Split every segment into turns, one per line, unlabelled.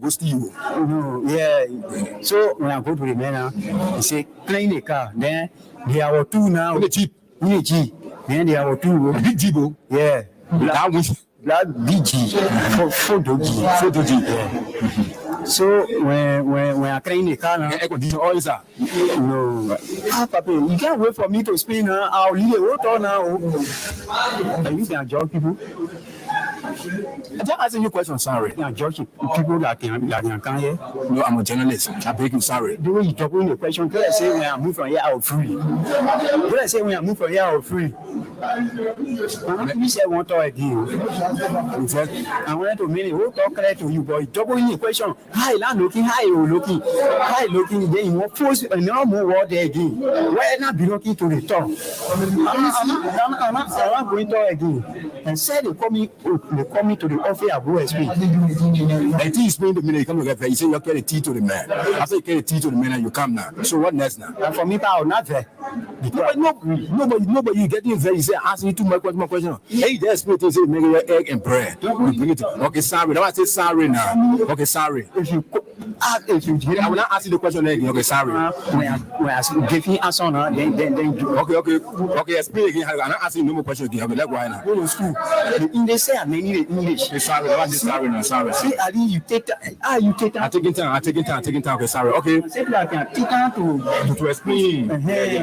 go steal.
No, yeah. So when I go to the man, he say clean the car. Then there are two now.
When they cheap,
Then there are two.
big Jibo.
Yeah.
That which
Black BG. Photo G. Yeah. So when I clean the car now,
air condition all is that.
no. Papa, you can't wait for me to spin now. I'll leave the road now. And you can judge people.
I'm just asking you a question, sorry.
You can judge people that can come here.
No, I'm a journalist. I beg you, sorry.
The way you talk in the question, could I say when I move from here out free? Could I say when I move from here out free? You said one talk again. In fact, I wanted to mean it. Who talk clear to you, boy? You talk in the question. Hi, land looking, hi, looking, hi, looking. Then you want force and now more word there again. Why not belonging to the talk? I'm not going to talk again. And said they call me to the office. I go explain.
The tea is paying the minute you come to get there. You say you carry the tea to the man. After you carry the tea to the man, and you come now. So what next now?
And for me, I'll not there.
Nobody getting there. You say asking you too much question. Hey, there's spirit. You say make your egg and bread. You bring it. Okay, sorry. Now I say sorry now. Okay, sorry.
If you
I will not ask you the question again. Okay, sorry.
when I give you answer now, then do.
Okay. Explain again. I'm not asking you no more question again. Okay, let's go now.
Go to school. They say I need English.
Okay, sorry. What is sorry now? Sorry.
See, Ali, you take time. You take time.
I'm taking time. Okay, sorry. Okay.
Say that I can take time
To explain. Okay.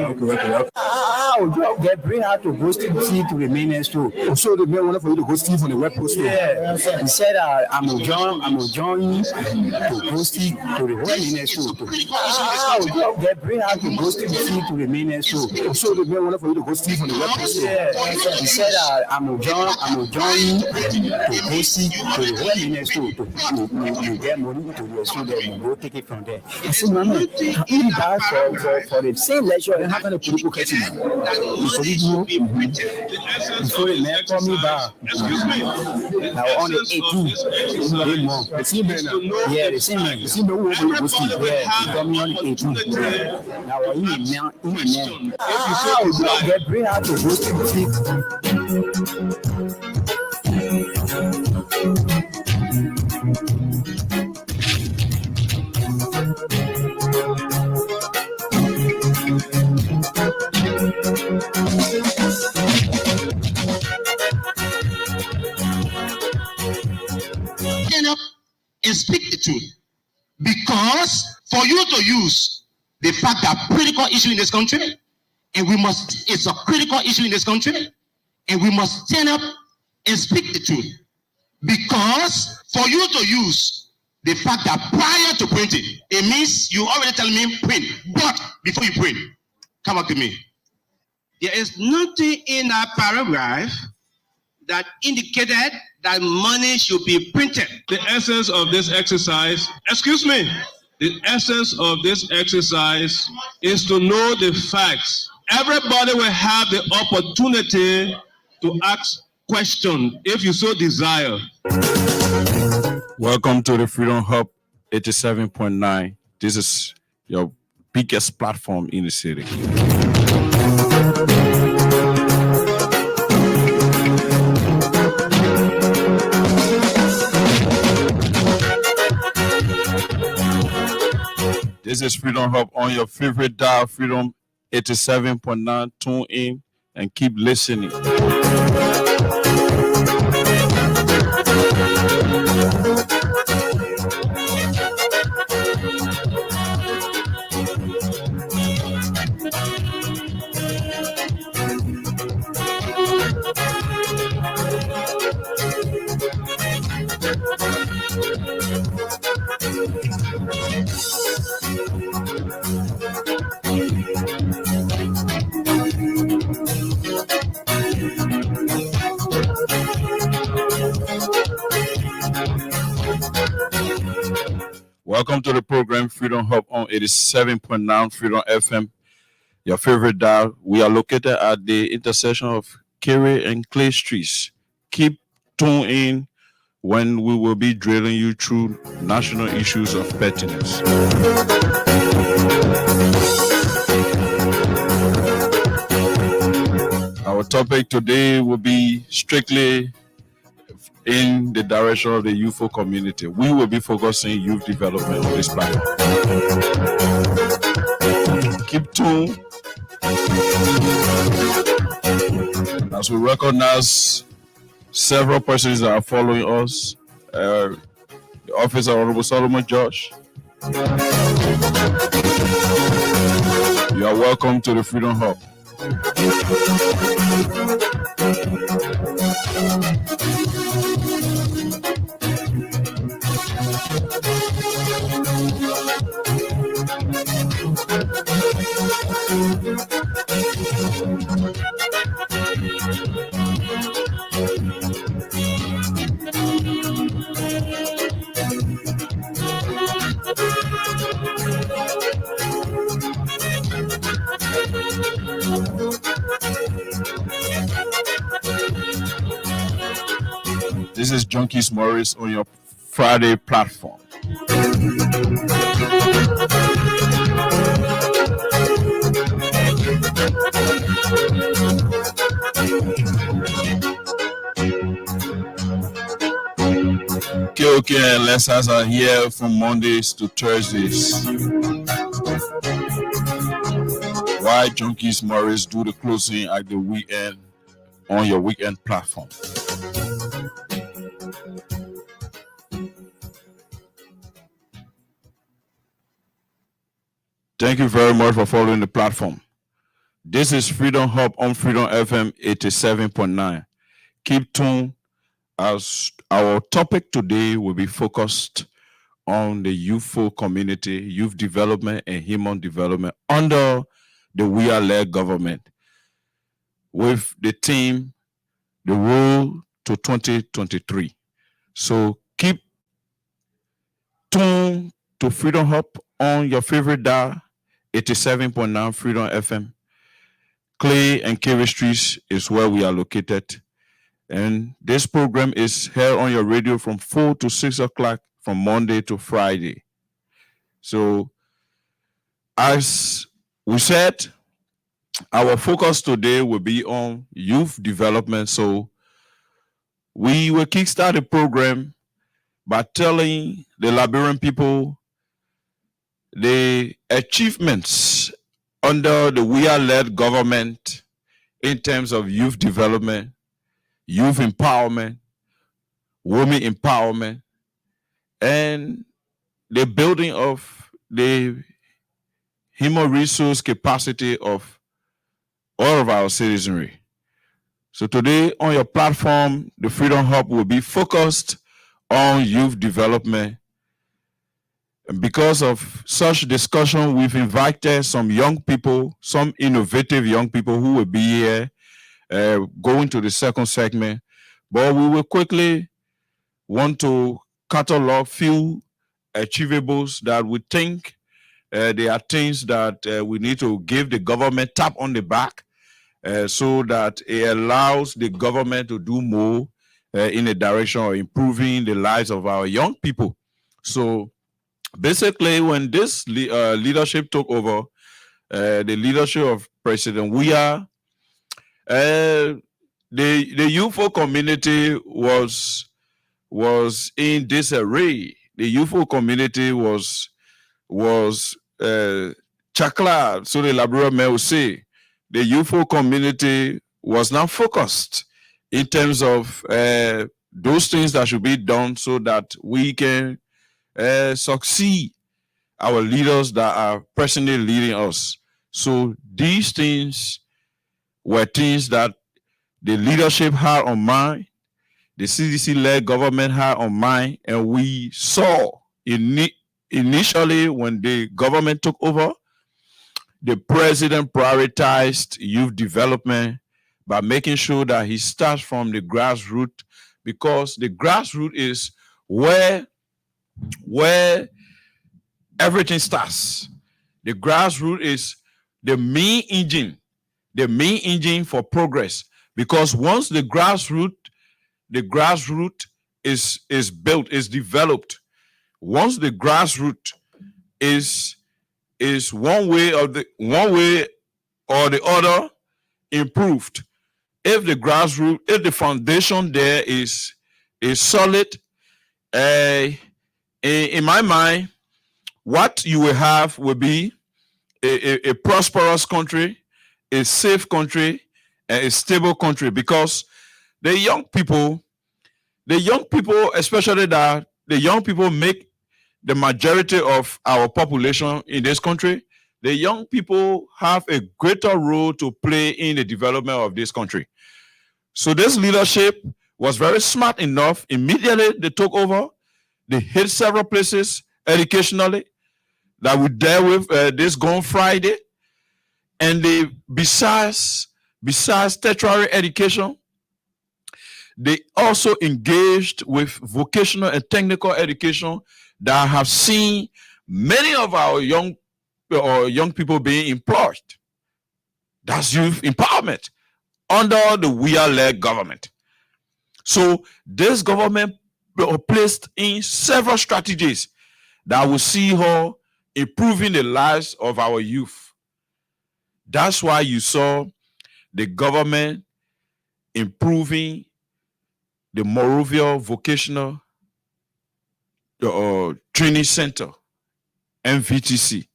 you get bring her to go to the main store.
So the man wanted for you to go steal from the web post.
Yeah, he said I'm a join to go steal to the main store. You get bring her to go steal to the main store.
So the man wanted for you to go steal from the web post.
Yeah, he said I'm a join to go steal to the main store. You get money to your store, then you go take it from there. I said, Mama, in that for the same lecture,
And how can the people catch you now?
before the man call me back. Now on the 18th, they more.
The same man now.
Yeah, the same man.
The same man who want you to go steal.
Yeah, he call me on the 18th. Now in the man. How get bring out to go to
stand up and speak the truth. Because for you to use the fact that critical issue in this country, and it's a critical issue in this country, and we must stand up and speak the truth. Because for you to use the fact that prior to printing, it means you already telling me print, but before you print, come up to me. There is nothing in that paragraph that indicated that money should be printed.
The essence of this exercise, the essence of this exercise is to know the facts. Everybody will have the opportunity to ask questions if you so desire.
Welcome to the Freedom Hub 87.9. This is your biggest platform in the city. This is Freedom Hub on your favorite dial, Freedom 87.9. Tune in and keep listening. Welcome to the program Freedom Hub on 87.9 Freedom FM, your favorite dial. We are located at the intersection of Kerry and Clay Streets. Keep tuned in when we will be drilling you through national issues of pertinence. Our topic today will be strictly in the direction of the youthful community. We will be focusing youth development on this platform. Keep tuned as we recognize several persons that are following us. The Office of Honorable Solomon Josh. You are welcome to the Freedom Hub. This is Junkies Morris on your Friday platform. KOK and Lessons are here from Mondays to Thursdays. Why Junkies Morris do the closing at the weekend on your weekend platform. Thank you very much for following the platform. This is Freedom Hub on Freedom FM 87.9. Keep tuned as our topic today will be focused on the youthful community, youth development and human development under the We Are Led government with the theme, The Road to 2023. So keep tuned to Freedom Hub on your favorite dial, 87.9 Freedom FM. Clay and Kerry Streets is where we are located. And this program is held on your radio from 4 to 6 o'clock from Monday to Friday. So, as we said, our focus today will be on youth development. So, we will kickstart the program by telling the Liberian people the achievements under the We Are Led government in terms of youth development, youth empowerment, women empowerment, and the building of the human resource capacity of all of our citizenry. So today on your platform, the Freedom Hub will be focused on youth development. And because of such discussion, we've invited some young people, some innovative young people who will be here going to the second segment. But we will quickly want to catalog few achievables that we think they are things that we need to give the government tap on the back so that it allows the government to do more in the direction of improving the lives of our young people. So basically, when this leadership took over, the leadership of President Weah, the youthful community was in disarray. The youthful community was chakla, so the Liberian men would say. The youthful community was not focused in terms of those things that should be done so that we can succeed our leaders that are personally leading us. So these things were things that the leadership had on mind, the CDC-led government had on mind, and we saw initially when the government took over, the president prioritized youth development by making sure that he starts from the grassroots, because the grassroots is where everything starts. The grassroots is the main engine for progress, because once the grassroots is built, is developed, once the grassroots is one way or the other improved, if the grassroots, if the foundation there is is solid. In my mind, what you will have will be a prosperous country, a safe country, and a stable country, because the young people, especially that the young people make the majority of our population in this country. The young people have a greater role to play in the development of this country. So this leadership was very smart enough. Immediately they took over. They hit several places educationally that we dealt with this Gone Friday. And they, besides tertiary education, they also engaged with vocational and technical education that have seen many of our young people being employed. That's youth empowerment under the We-Are-led government. So this government placed in several strategies that will see her improving the lives of our youth. That's why you saw the government improving the Monrovia Vocational Training Center, MVTC.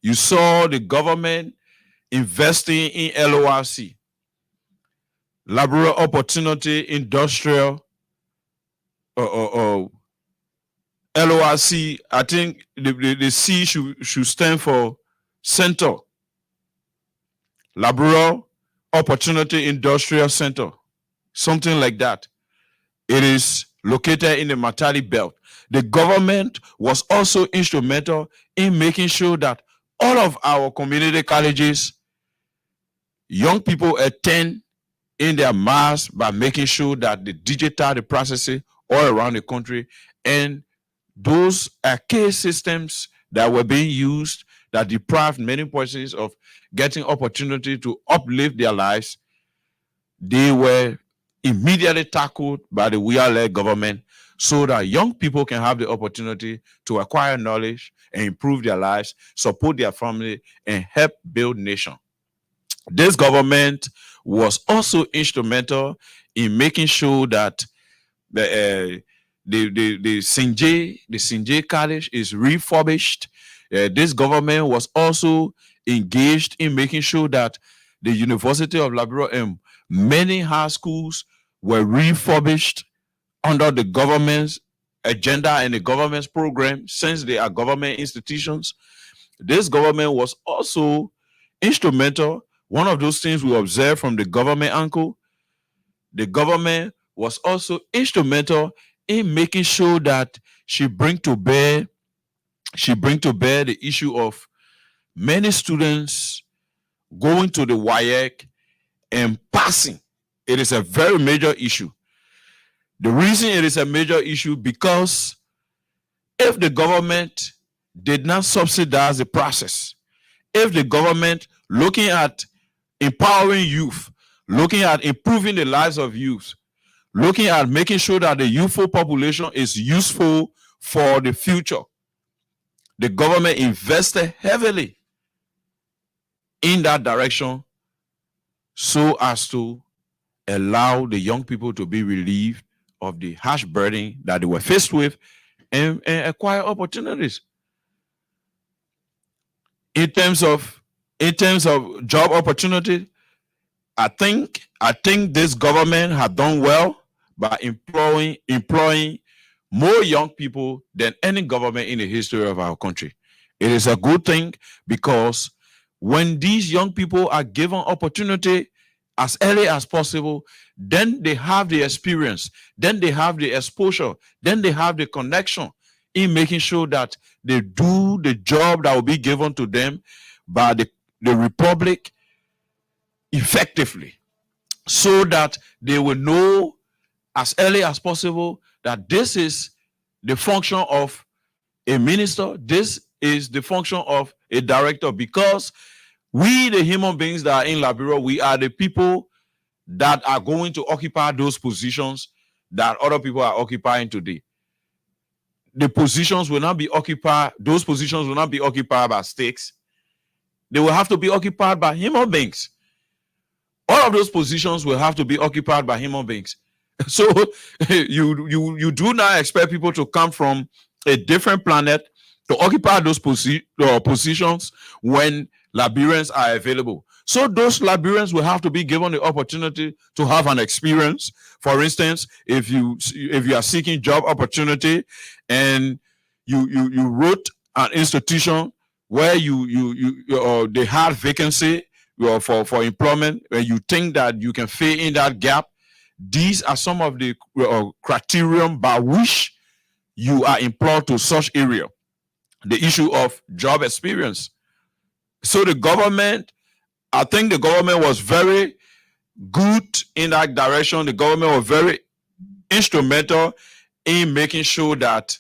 You saw the government investing in LORC, Labour Opportunity Industrial, LORC. I think the C should stand for Center. Labour Opportunity Industrial Center, something like that. It is located in the Matadi Belt. The government was also instrumental in making sure that all of our community colleges, young people attend in their mass by making sure that they digitize the processes all around the country, and those archaic systems that were being used that deprived many persons of getting opportunity to uplift their lives, they were immediately tackled by the We-Are-led government so that young people can have the opportunity to acquire knowledge and improve their lives, support their family, and help build nation. This government was also instrumental in making sure that the Sinjay College is refurbished. This government was also engaged in making sure that the University of Labrador and many high schools were refurbished under the government's agenda and the government's program, since they are government institutions. This government was also instrumental. One of those things we observed from the government uncle, the government was also instrumental in making sure that she bring to bear the issue of many students going to the WAEC and passing. It is a very major issue. The reason it is a major issue, because if the government did not subsidize the process, if the government looking at empowering youth, looking at improving the lives of youth, looking at making sure that the youthful population is useful for the future, the government invested heavily in that direction so as to allow the young people to be relieved of the harsh burden that they were faced with and acquire opportunities. In terms of job opportunity, I think this government have done well by employing more young people than any government in the history of our country. It is a good thing, because when these young people are given opportunity as early as possible, then they have the experience, then they have the exposure, then they have the connection in making sure that they do the job that will be given to them by the Republic effectively, so that they will know as early as possible that this is the function of a minister, this is the function of a director, because we, the human beings that are in Liberia, we are the people that are going to occupy those positions that other people are occupying today. The positions will not be occupied, those positions will not be occupied by stakes. They will have to be occupied by human beings. All of those positions will have to be occupied by human beings. So you do not expect people to come from a different planet to occupy those positions when Liberians are available. So those Liberians will have to be given the opportunity to have an experience. For instance, if you are seeking job opportunity and you wrote an institution where they had vacancy for employment, and you think that you can fill in that gap, these are some of the criterion by which you are employed to such area. The issue of job experience. So the government, I think the government was very good in that direction. The government was very instrumental in making sure that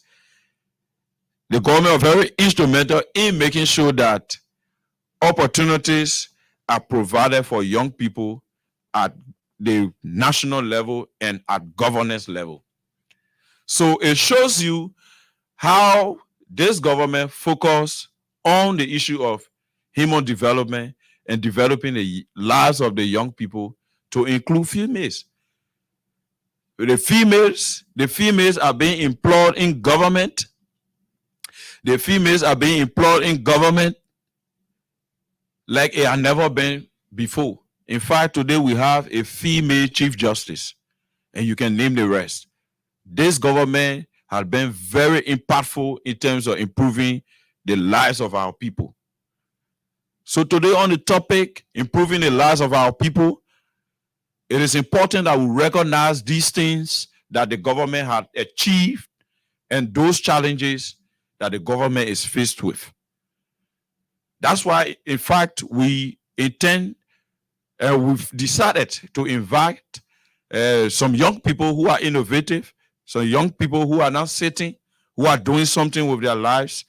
opportunities are provided for young people at the national level and at governance level. So it shows you how this government focused on the issue of human development and developing the lives of the young people to include females. The females are being employed in government. The females are being employed in government like it had never been before. In fact, today we have a female chief justice, and you can name the rest. This government has been very impactful in terms of improving the lives of our people. So today on the topic, improving the lives of our people, it is important that we recognize these things that the government had achieved and those challenges that the government is faced with. That's why, in fact, we've decided to invite some young people who are innovative, some young people who are not sitting, who are doing something with their lives,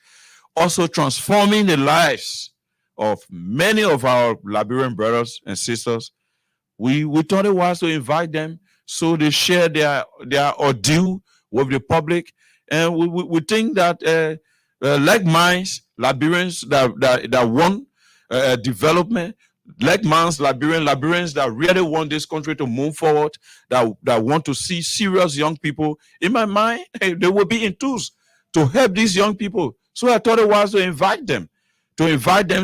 also transforming the lives of many of our Liberian brothers and sisters. We thought it was to invite them so they share their ordeal with the public. And we think that like minds, Liberians that want development, like minds, Liberians that really want this country to move forward, that want to see serious young people, in my mind, they will be enthused to help these young people. So I thought it was to invite them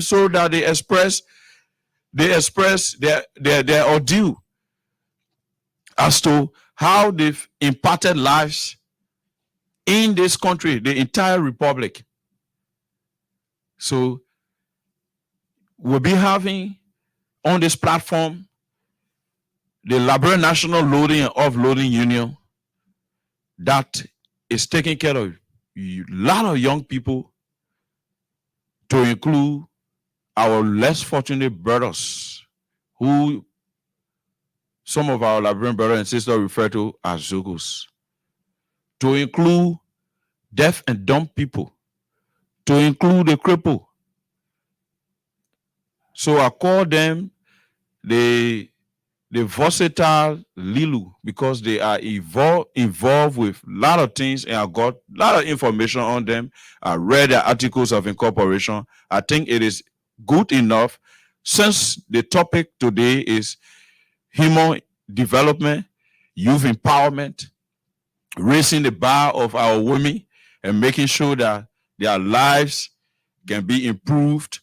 so that they express their ordeal as to how they've impacted lives in this country, the entire republic. So we'll be having on this platform the Liberian National Loading and Offloading Union that is taking care of a lot of young people, to include our less fortunate brothers, who some of our Liberian brothers and sisters refer to as Zogos, to include deaf and dumb people, to include the cripple. So I call them the versatile Lilu, because they are involved with a lot of things, and I got a lot of information on them. I read their articles of incorporation. I think it is good enough, since the topic today is human development, youth empowerment, raising the bar of our women, and making sure that their lives can be improved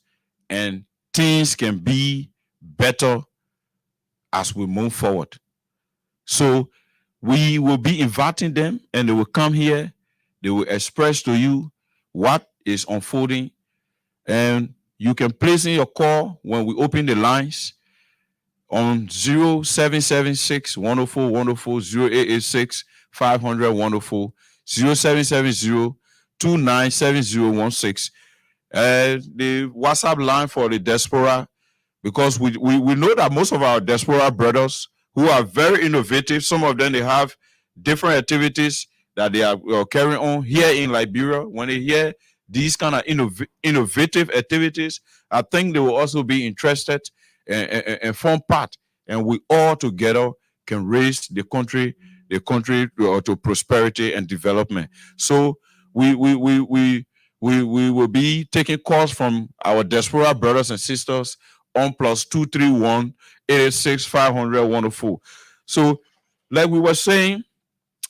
and things can be better as we move forward. So we will be inviting them, and they will come here. They will express to you what is unfolding, and you can place in your call when we open the lines on 0776 104 104, 0886 500 104, 0770 297016. The WhatsApp line for the diaspora, because we know that most of our diaspora brothers who are very innovative, some of them, they have different activities that they are carrying on here in Liberia. When they hear these kind of innovative activities, I think they will also be interested and form part, and we all together can raise the country to prosperity and development. So we will be taking calls from our diaspora brothers and sisters on +231 886 500 104. So like we were saying,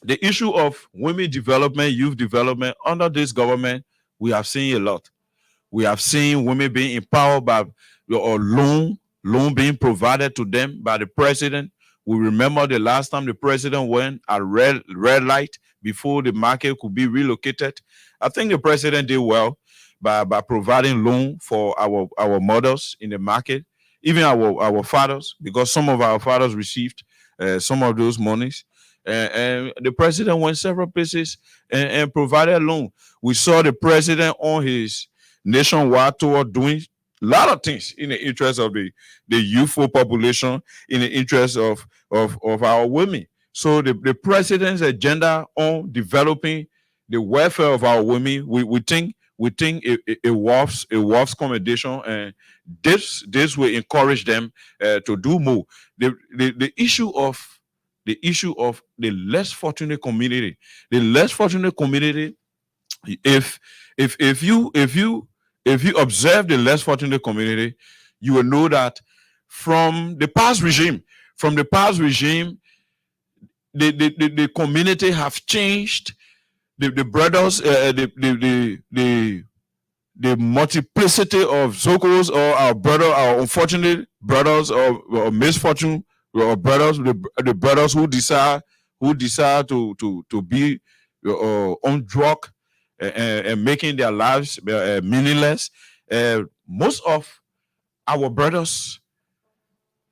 the issue of women development, youth development under this government, we have seen a lot. We have seen women being empowered by or loan being provided to them by the president. We remember the last time the president went at red light before the market could be relocated. I think the president did well by providing loan for our mothers in the market, even our fathers, because some of our fathers received some of those monies. And the president went several places and provided loan. We saw the president on his nationwide tour doing a lot of things in the interest of the youthful population, in the interest of our women. So the president's agenda on developing the welfare of our women, we think it worths commendation, and this will encourage them to do more. The issue of the less fortunate community, if you observe the less fortunate community, you will know that from the past regime, the community have changed. The brothers, the multiplicity of so-called or our unfortunate brothers or misfortune or brothers, the brothers who desire to be on drug and making their lives meaningless. Most of our brothers,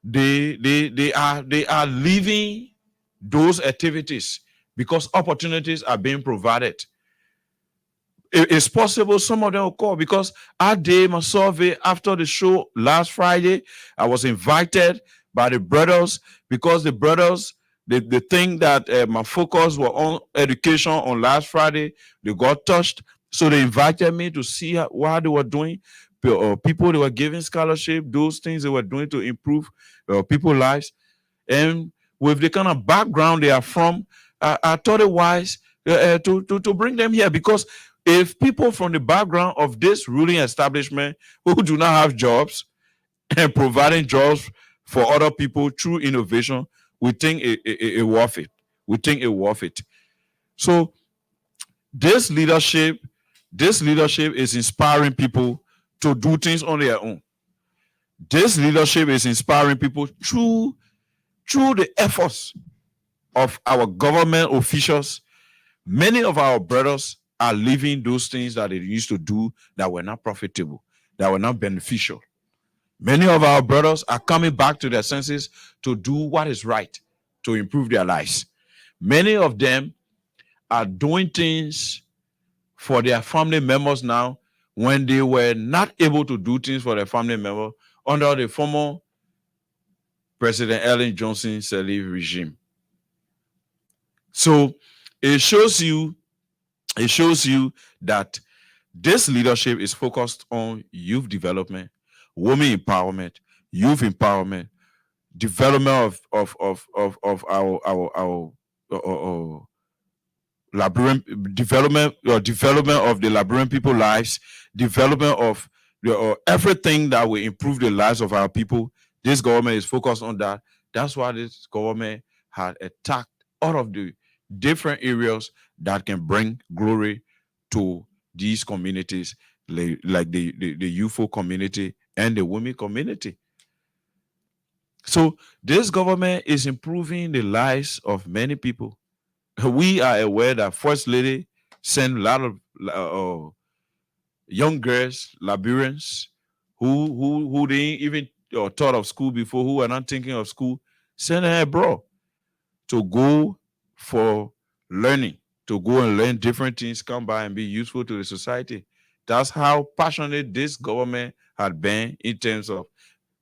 they are leaving those activities because opportunities are being provided. It's possible some of them will call, because I did my survey after the show last Friday. I was invited by the brothers because the brothers, they think that my focus was on education on last Friday. They got touched. So they invited me to see what they were doing. People they were giving scholarship, those things they were doing to improve people's lives. And with the kind of background they are from, I thought it wise to bring them here, because if people from the background of this ruling establishment who do not have jobs and providing jobs for other people through innovation, we think it worth it. We think it worth it. So this leadership is inspiring people to do things on their own. This leadership is inspiring people through the efforts of our government officials. Many of our brothers are leaving those things that they used to do that were not profitable, that were not beneficial. Many of our brothers are coming back to their senses to do what is right, to improve their lives. Many of them are doing things for their family members now when they were not able to do things for their family member under the former President Ellen Johnson Sirleaf regime. So it shows you that this leadership is focused on youth development, women empowerment, youth empowerment, development of our Liberian development of the Liberian people lives, development of everything that will improve the lives of our people. This government is focused on that. That's why this government had attacked all of the different areas that can bring glory to these communities, like the youthful community and the women community. So this government is improving the lives of many people. We are aware that First Lady sent a lot of young girls, Liberians, who didn't even thought of school before, who were not thinking of school, send her abroad to go for learning, to go and learn different things, come by and be useful to the society. That's how passionate this government had been in terms of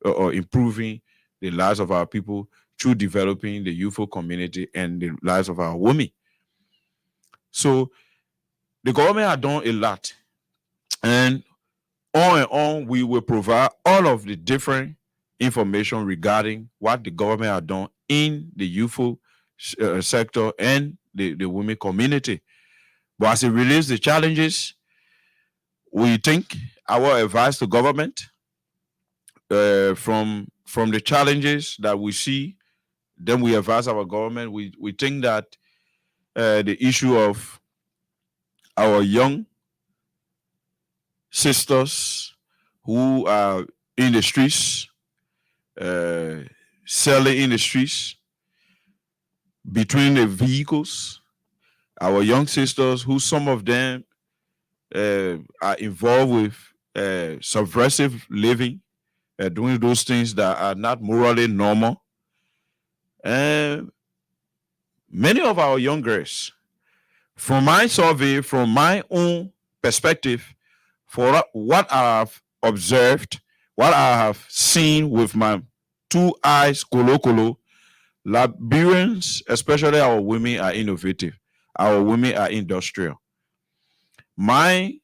improving the lives of our people through developing the youthful community and the lives of our women. So the government had done a lot. And on, we will provide all of the different information regarding what the government had done in the youthful sector and the women community. But as it relates to the challenges, we think our advice to government from the challenges that we see then we advise our government. We think that the issue of our young sisters who are in the streets, selling in the streets, between the vehicles, our young sisters who some of them are involved with subversive living, doing those things that are not morally normal. And many of our young girls, from my survey, from my own perspective, for what I have observed, what I have seen with my two eyes, Kolo, Liberians, especially our women, are innovative. Our women are industrial. My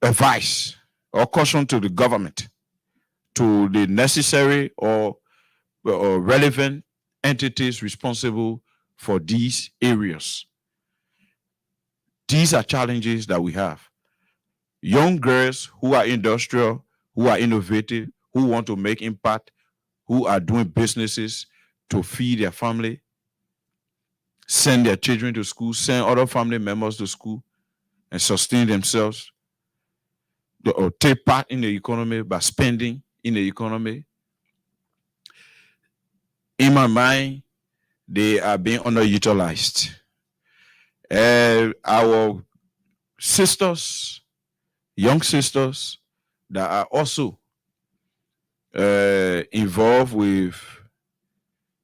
advice or caution to the government, to the necessary or relevant entities responsible for these areas. These are challenges that we have. Young girls who are industrial, who are innovative, who want to make impact, who are doing businesses to feed their family, send their children to school, send other family members to school, and sustain themselves, or take part in the economy by spending in the economy. In my mind, they are being underutilized. Our sisters, young sisters that are also involved with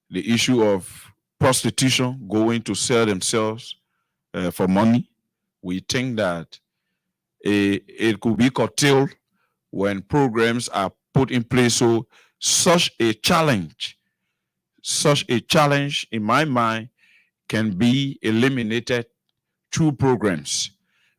the issue of prostitution, going to sell themselves for money, we think that it could be curtailed when programs are put in place. So such a challenge in my mind can be eliminated through programs,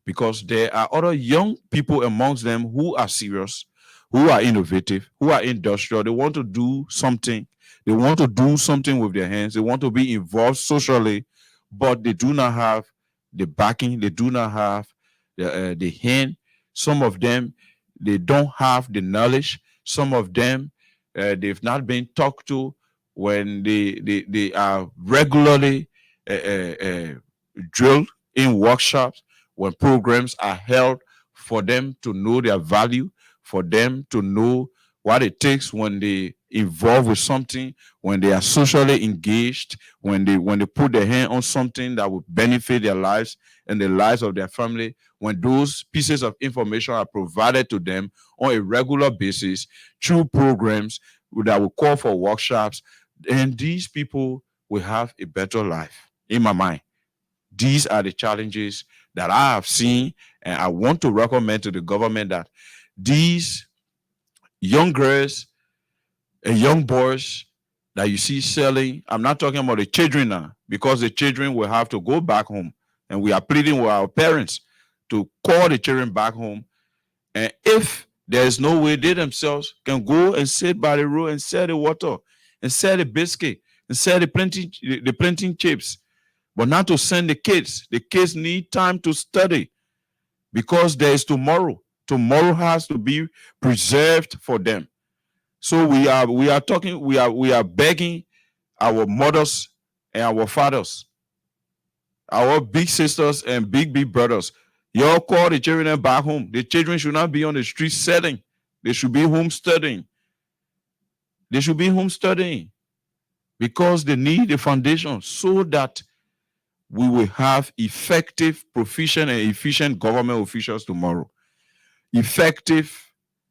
because there are other young people amongst them who are serious, who are innovative, who are industrial. They want to do something. They want to do something with their hands. They want to be involved socially, but they do not have the backing. They do not have the hand. Some of them, they don't have the knowledge. Some of them, they've not been talked to when they are regularly drilled in workshops, when programs are held, for them to know their value, for them to know what it takes when they involve with something, when they are socially engaged, when they put their hand on something that will benefit their lives and the lives of their family, when those pieces of information are provided to them on a regular basis through programs that will call for workshops, and these people will have a better life. In my mind, these are the challenges that I have seen, and I want to recommend to the government that these young girls and young boys that you see selling, I'm not talking about the children now, because the children will have to go back home, and we are pleading with our parents to call the children back home. And if there is no way they themselves can go and sit by the road and sell the water and sell the biscuit and sell the plantain chips, but not to send the kids. The kids need time to study, because there is tomorrow. Tomorrow has to be preserved for them. So we are begging our mothers and our fathers, our big sisters and big brothers, y'all call the children back home. The children should not be on the street selling. They should be home studying. They should be home studying, because they need the foundation so that we will have effective, proficient, and efficient government officials tomorrow. Effective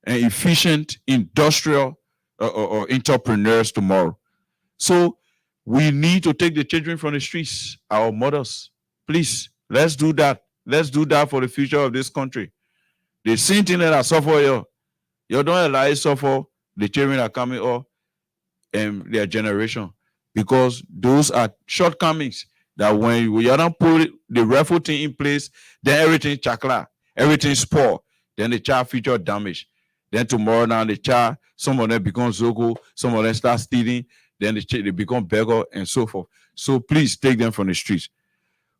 and efficient industrial or entrepreneurs tomorrow. So we need to take the children from the streets, our mothers. Please, let's do that. Let's do that for the future of this country. The same thing that I suffer here, you don't allow it suffer the children are coming up and their generation, because those are shortcomings that when we don't put the raffle thing in place, then everything chakla, everything spoil, then the child future damage. Then tomorrow now the child, some of them become zogo, some of them start stealing, then they become beggar and so forth. So please take them from the streets.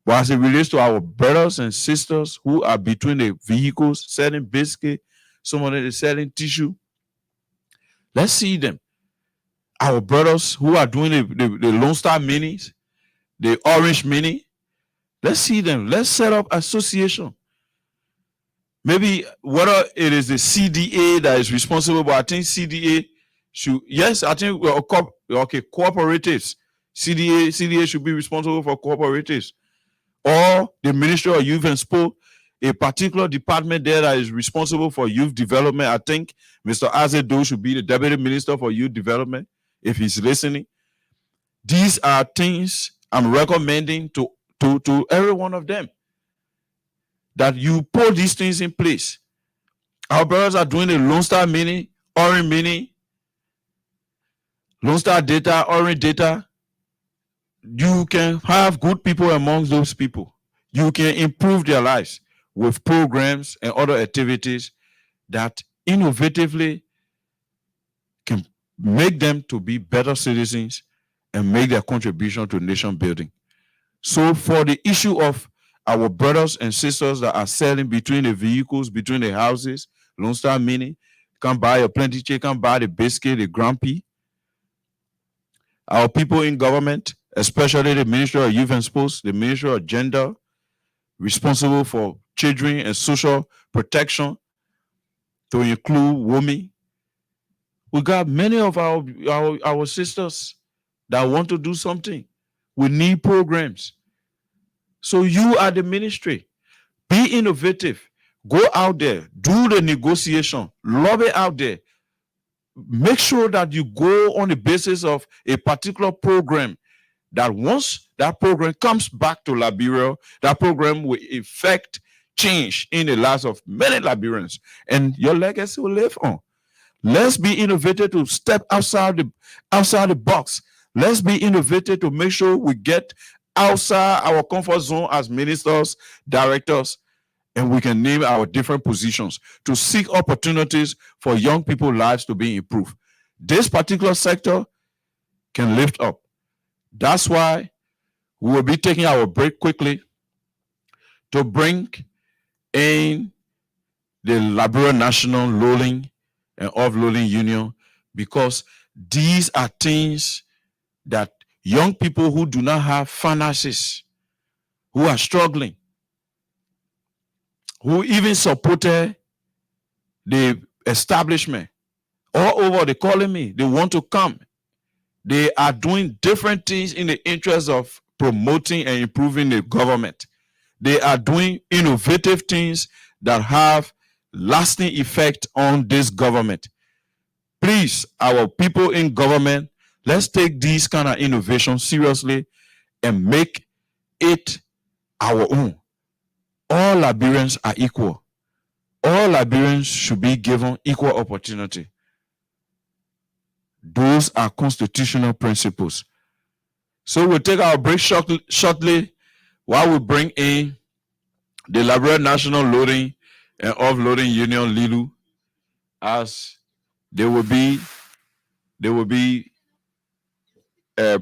But as it relates to our brothers and sisters who are between the vehicles, selling biscuit, some of them is selling tissue, let's see them. our brothers who are doing the Lone Star minis, the Orange mini. Let's see them. Let's set up association. Maybe whether it is the CDA that is responsible, but I think CDA should, yes, I think cooperatives. CDA should be responsible for cooperatives. Or the Ministry of Youth and Sport, a particular department there that is responsible for youth development. I think Mr. Azedo should be the Deputy Minister for Youth Development, if he's listening. These are things I'm recommending to every one of them, that you put these things in place. Our brothers are doing the Lone Star Mini, Orange Mini, Lone Star Data, Orange Data. You can have good people amongst those people. You can improve their lives with programs and other activities that innovatively can make them to be better citizens and make their contribution to nation building. So for the issue of our brothers and sisters that are selling between the vehicles, between the houses, Lone Star Mini, come buy a plenty chicken, buy the biscuit, the grumpy. Our people in government, especially the Ministry of Youth and Sports, the Ministry of Gender, responsible for children and social protection, to include women. We got many of our sisters that want to do something. We need programs. So you are the ministry. Be innovative. Go out there. Do the negotiation. Lobby out there. Make sure that you go on the basis of a particular program, that once that program comes back to Liberia, that program will effect change in the lives of many Liberians, and your legacy will live on. Let's be innovative to step outside the box. Let's be innovative to make sure we get outside our comfort zone as ministers, directors, and we can name our different positions to seek opportunities for young people's lives to be improved. This particular sector can lift up. That's why we will be taking our break quickly to bring in the Liberia National Loading and Offloading Union, because these are things that young people who do not have finances, who are struggling, who even supported the establishment all over, they calling me, they want to come. They are doing different things in the interest of promoting and improving the government. They are doing innovative things that have lasting effect on this government. Please, our people in government, let's take these kind of innovations seriously and make it our own. All Liberians are equal. All Liberians should be given equal opportunity. Those are constitutional principles. So we'll take our break shortly while we bring in the Liberia National Loading and Offloading Union, LILU, as they will be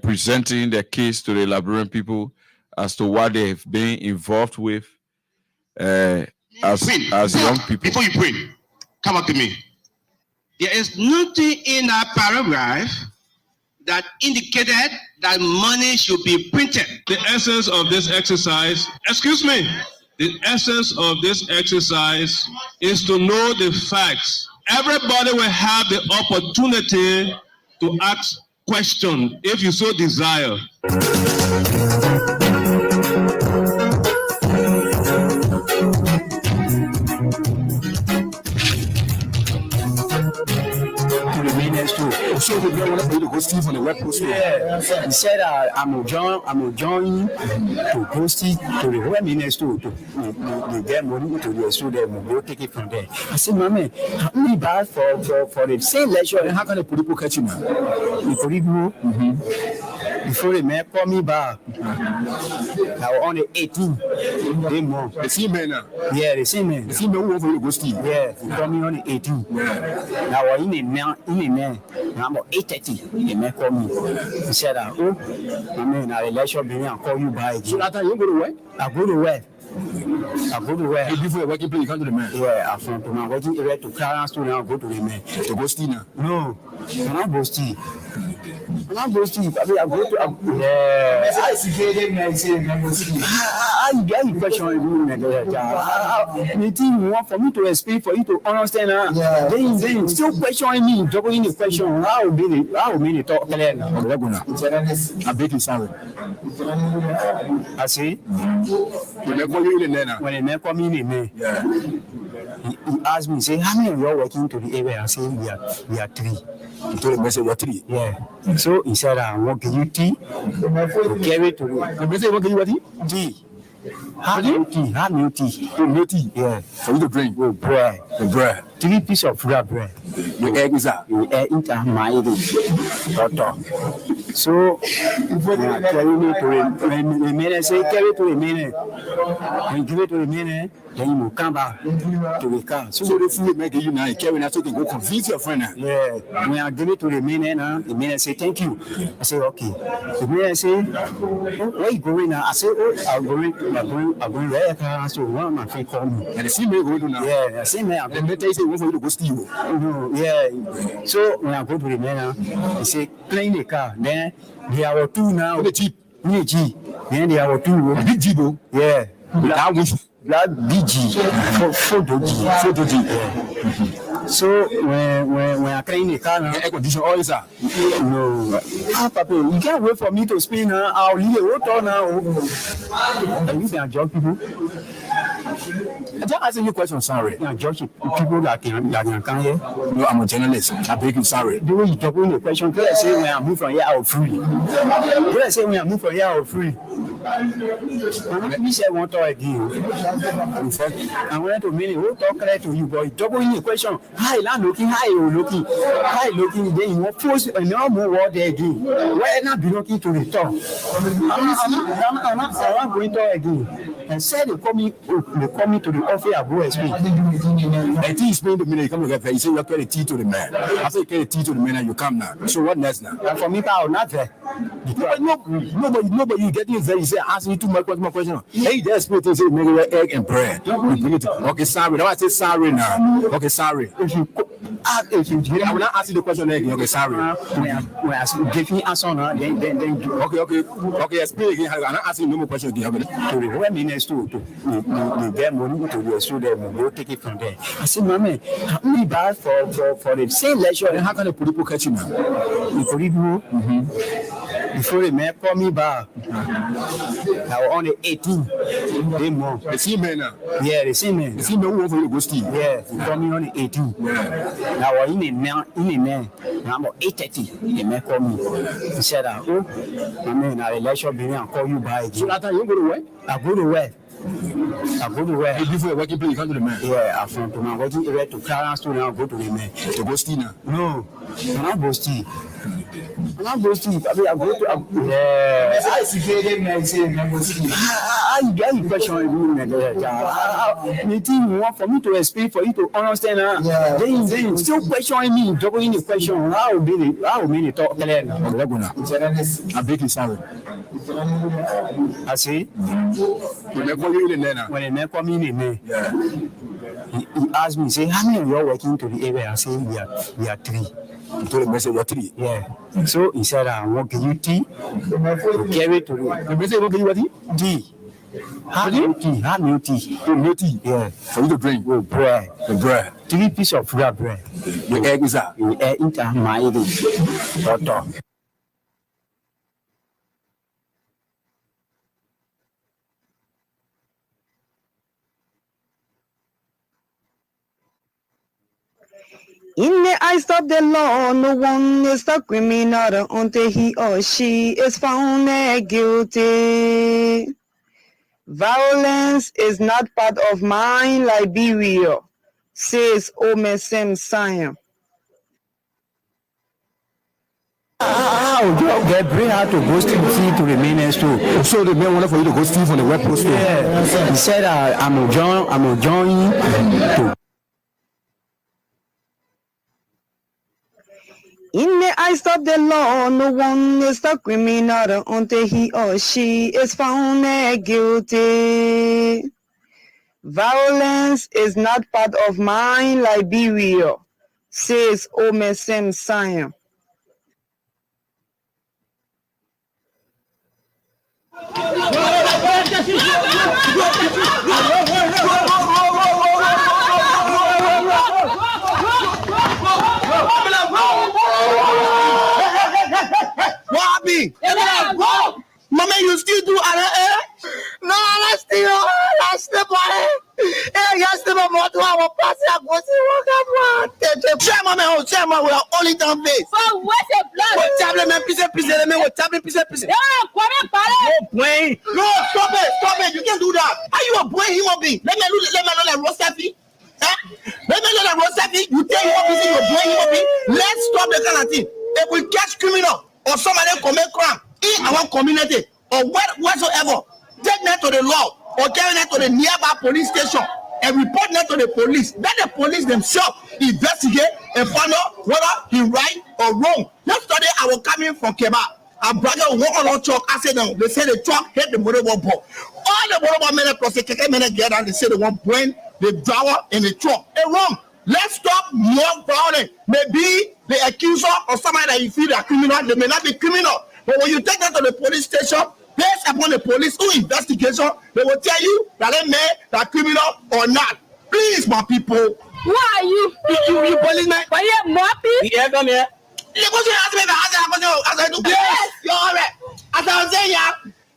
presenting their case to the Liberian people as to what they have been involved with as young people.
Before you pray, come up to me. There is nothing in that paragraph that indicated that money should be printed.
The essence of this exercise, the essence of this exercise is to know the facts. Everybody will have the opportunity to ask questions if you so desire.
So the girl wanted me to go Steve on the web post.
Yeah, he said I'm a join to post it to the web minister to get money to the so they will go take it from there. I said, Mommy, how many bad for the same lecture?
And how can the people catch you now?
The people before the man call me back. I was on the 18th. They more.
The same man now.
Yeah, the same man.
The same man who want to go Steve.
Yeah, he called me on the 18th. Yeah. Now in the man. Now about 8:30, the man called me. He said, "Oh, I mean, I election me and call you back."
So that time you go to work?
I go to work.
Before you're working place, you come to the man.
Yeah, I'm from my working area to Clarence to now go to the man.
To go Steve now.
No, I'm not go Steve. I'm not boasting. I mean, I go to. Yeah. I get the question you want for me to explain, for you to understand. Then still questioning me, doubling the question. How will be talk clear now?
I beg you, sorry.
I see.
When they call you in there now.
When they make me in there,
Yeah.
he asked me, say, how many of you are working to the area? I say, we are 3.
You told the message you're 3.
Yeah. So he said, I want to give you tea to carry to
The message what can you what?
tea. Have you tea? Have you tea?
No tea.
Yeah.
For you to drink.
With bread.
The bread.
3 pieces of real bread.
The egg is that.
You eat my daughter. So when I carry me to the minute, say carry to the minute. When you give it to the minute, then you will come back to the car.
So the food make you now carry that so you can go convince your friend now.
Yeah, when I give it to the minute now, the minute say thank you. I say okay. The minute say, oh, where you going now? I say, oh, I'm going where car. So one of my friends call me.
And the same way going to now.
Yeah, I say man.
Then they say want for you to go steal.
No, yeah. So when I go to the minute, he say clean the car. Then there are 2 now.
The cheap.
G. Then there are 2.
Big G though.
Yeah.
That was
Black BG. Photo G. Yeah. So when I clean the car now,
air condition all is that.
no. Papa, you can't wait for me to spin now. I'll leave the water now. And you can judge people.
I just asking you a question, sorry.
You can judge people that can come here.
No, I'm a journalist. I beg you, sorry.
The way you talk in the question, can I say when I move from here, I'll free? Can I say when I move from here, I'll free? You said one talk again. I wanted to mean it. We'll talk clear to you, but you double in the question. Hi, land looking, hi, looking. Hi, looking. Then you want force and no more word there again. Why not be looking to the top? I'm not going to again. And said they call me to the office of OSP.
I think you explain to me that you come to get paid. You say you carry the tea to the man. After you carry the tea to the man, and you come now. So what next now?
And for me, I will not there.
Nobody you getting there. You say asking you too much more question. Hey, there's people say make your egg and bread. You bring it. Okay, sorry. Now I say sorry now. Okay, sorry.
If you
I will not ask you the question again. Okay, sorry.
when I give me answer now, then
Okay. Explain again. I'm not asking you no more question again. Okay.
to the where minister to get money to the student, we go take it from there. I said, Mommy, I'm only bad for the same lecture.
Then how can the people catch you now?
The people, before the man call me back, I was on the 18th. They more.
The same man now.
Yeah, the same man.
The same man who want for you to go steal.
Yeah, he called me on the 18th.
Yeah.
Now I was in a man. Now about 8:30. The man called me. He said, oh, I mean, I lecture be and call you back
So
again.
that time you go to work?
I go to work.
Hey, before your working place, you come to the man.
Yeah, I'm from my working area to Clarence to now go to the man.
To go steal now.
No, I'm not boasting. I'm not boasting. I mean, I go to. Yeah. I get the question you want for me to explain, for you to understand. Then still questioning me, doubling the question. How will be talk clear now?
I beg you, sorry.
I see.
When they call you in there now.
When they make me in there,
Yeah.
he asked me, say, how many of you are working to the area? I say, we are 3.
You told the message you're 3.
Yeah. So he said, I want to give you tea to carry to
The message what can you what?
tea. Have you tea? Have you tea?
No tea.
Yeah.
For you to drink.
With bread.
The bread.
3 pieces of real bread.
The egg is that.
You eat my daughter.
In the eyes of the law, no one is a criminal until he or she is found guilty. Violence is not part of my Liberia, says Omesem Sion.
Get bring her to go steal to the minister.
So the man wanted for you to go steal from the web post.
Yeah. He said, I'm a join to.
In the eyes of the law, no one is a criminal until he or she is found guilty. Violence is not part of my Liberia, says Omesem Sion.
What happened? Mama, you still do No, let's still buddy. Hey, yes, the mama to our party. I go see what happened. Chairman, we are only done face.
For what's your blood?
What tablet, man, piece. What tablet, piece.
Yeah, come on, buddy.
No, stop it. You can't do that. Are you a boy human being? Let me know that roster fee. Let me know that roster fee. You tell you busy your boy human being. Let's stop the kind of thing. If we catch criminal or somebody commit crime in our community or whatsoever, take that to the law or carry that to the nearby police station and report that to the police. Let the police themselves investigate and find out whether he right or wrong. Yesterday I was coming from Kebab. A brother walk on truck. I said, no, they say the truck hit the motorball ball. All the motorball men across the keke men get and they say they want brain the driver in the truck. It's wrong. Let's stop more violence. Maybe the accuser or somebody that you feel they are criminal, they may not be criminal. But when you take them to the police station, based upon the police investigation, they will tell you that they may be criminal or not. Please, my people.
Who are you?
You policeman?
Are you a moppy?
Yeah, come here. Yes, you're all right. As I was saying,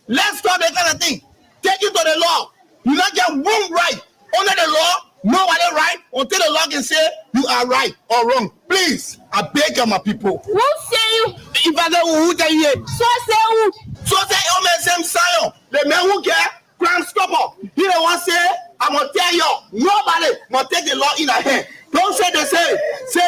let's stop that kind of thing. Take it to the law. You not get one right under the law, nobody right until the law can say you are right or wrong. Please, I beg you, my people.
Who say you?
If I say who tell you,
So say who?
so say all men same Zion. The man who care, crime stopper. He don't want to say, I'm gonna tell you, nobody must take the law in their hand. Don't say they say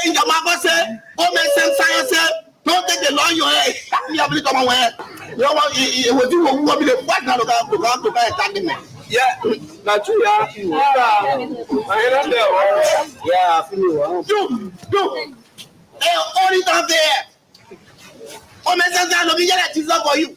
in the mouth say, all men same Zion say, don't take the law in your hand. You have to come away. You know what? It was you who will be the first now to come attack me. Yeah, not true. Yeah, I feel you. Do. Hey, all it down there. Oh, man, sometimes I'll be yelling at Jesus for you.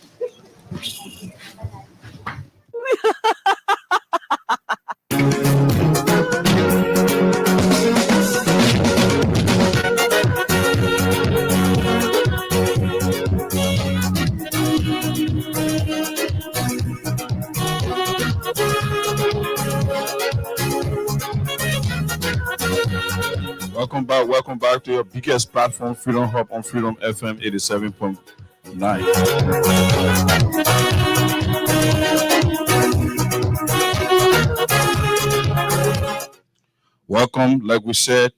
Welcome back to your biggest platform, Freedom Hub on Freedom FM 87.9. Welcome, like we said,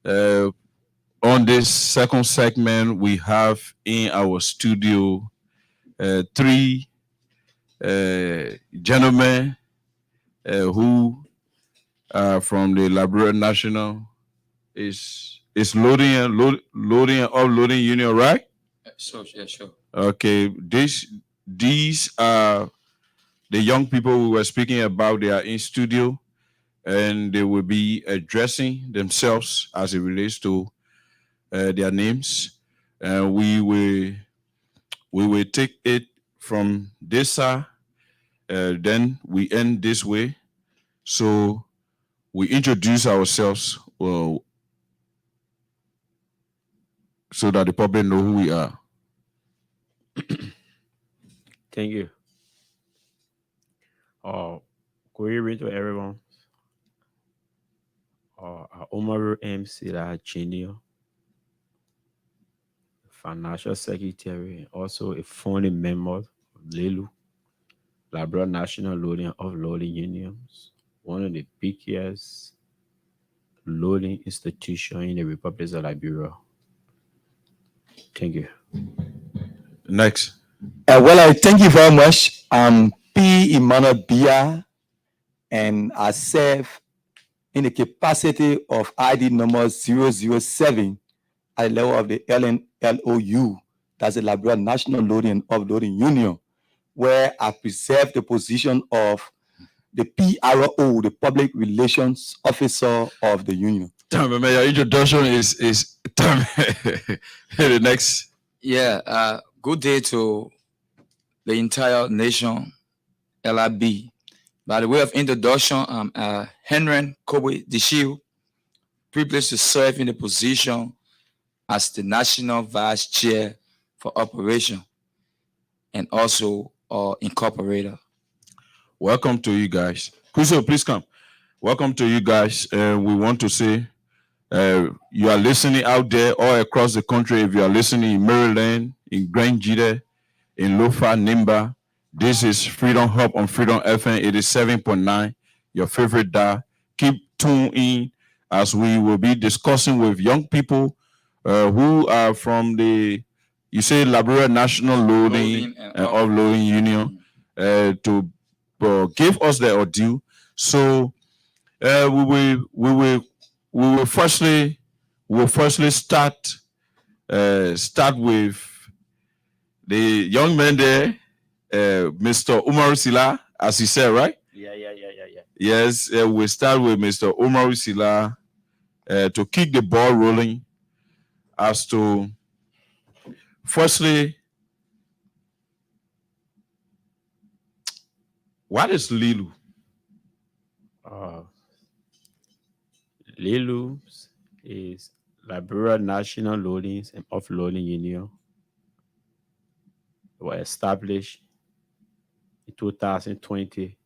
on this second segment, we have in our studio three gentlemen who are from the Liberia National is loading and uploading union, right?
Sure.
Okay, these are the young people we were speaking about. They are in studio and they will be addressing themselves as it relates to their names. And we will take it from this side, then we end this way. So we introduce ourselves so that the public know who we are.
Thank you. Good evening to everyone. Omar MC Junior, Financial Secretary, and also a founding member of LELU, Liberia National Loading and Offloading Unions, one of the biggest loading institutions in the Republic of Liberia. Thank you.
Next.
Well, I thank you very much. I'm P. Emmanuel Bia, and I serve in the capacity of ID number 007 at the level of the LNLOU, that's the Liberia National Loading and Offloading Union, where I preserve the position of the PRO, the Public Relations Officer of the Union.
Your introduction is the next.
Yeah, good day to the entire nation, LIB. By the way of introduction, I'm Henry Kobe Deshiu, privileged to serve in the position as the National Vice Chair for Operation and also or incorporator.
Welcome to you guys. Crusoe, please come. Welcome to you guys. We want to say you are listening out there all across the country. If you are listening in Maryland, in Grand Jide, in Lofa, Nimba, this is Freedom Hub on Freedom FM 87.9, your favorite dial. Keep tuned in as we will be discussing with young people who are from the, you say, Liberia National Loading and Offloading Union to give us their due. So we will firstly start with the young man there, Mr. Umaru Sila, as he said, right?
Yeah.
Yes, we'll start with Mr. Umaru Sila to kick the ball rolling as to, firstly, what is Lilu?
Lilu is Liberia National Loadings and Offloading Union. It was established in 2020,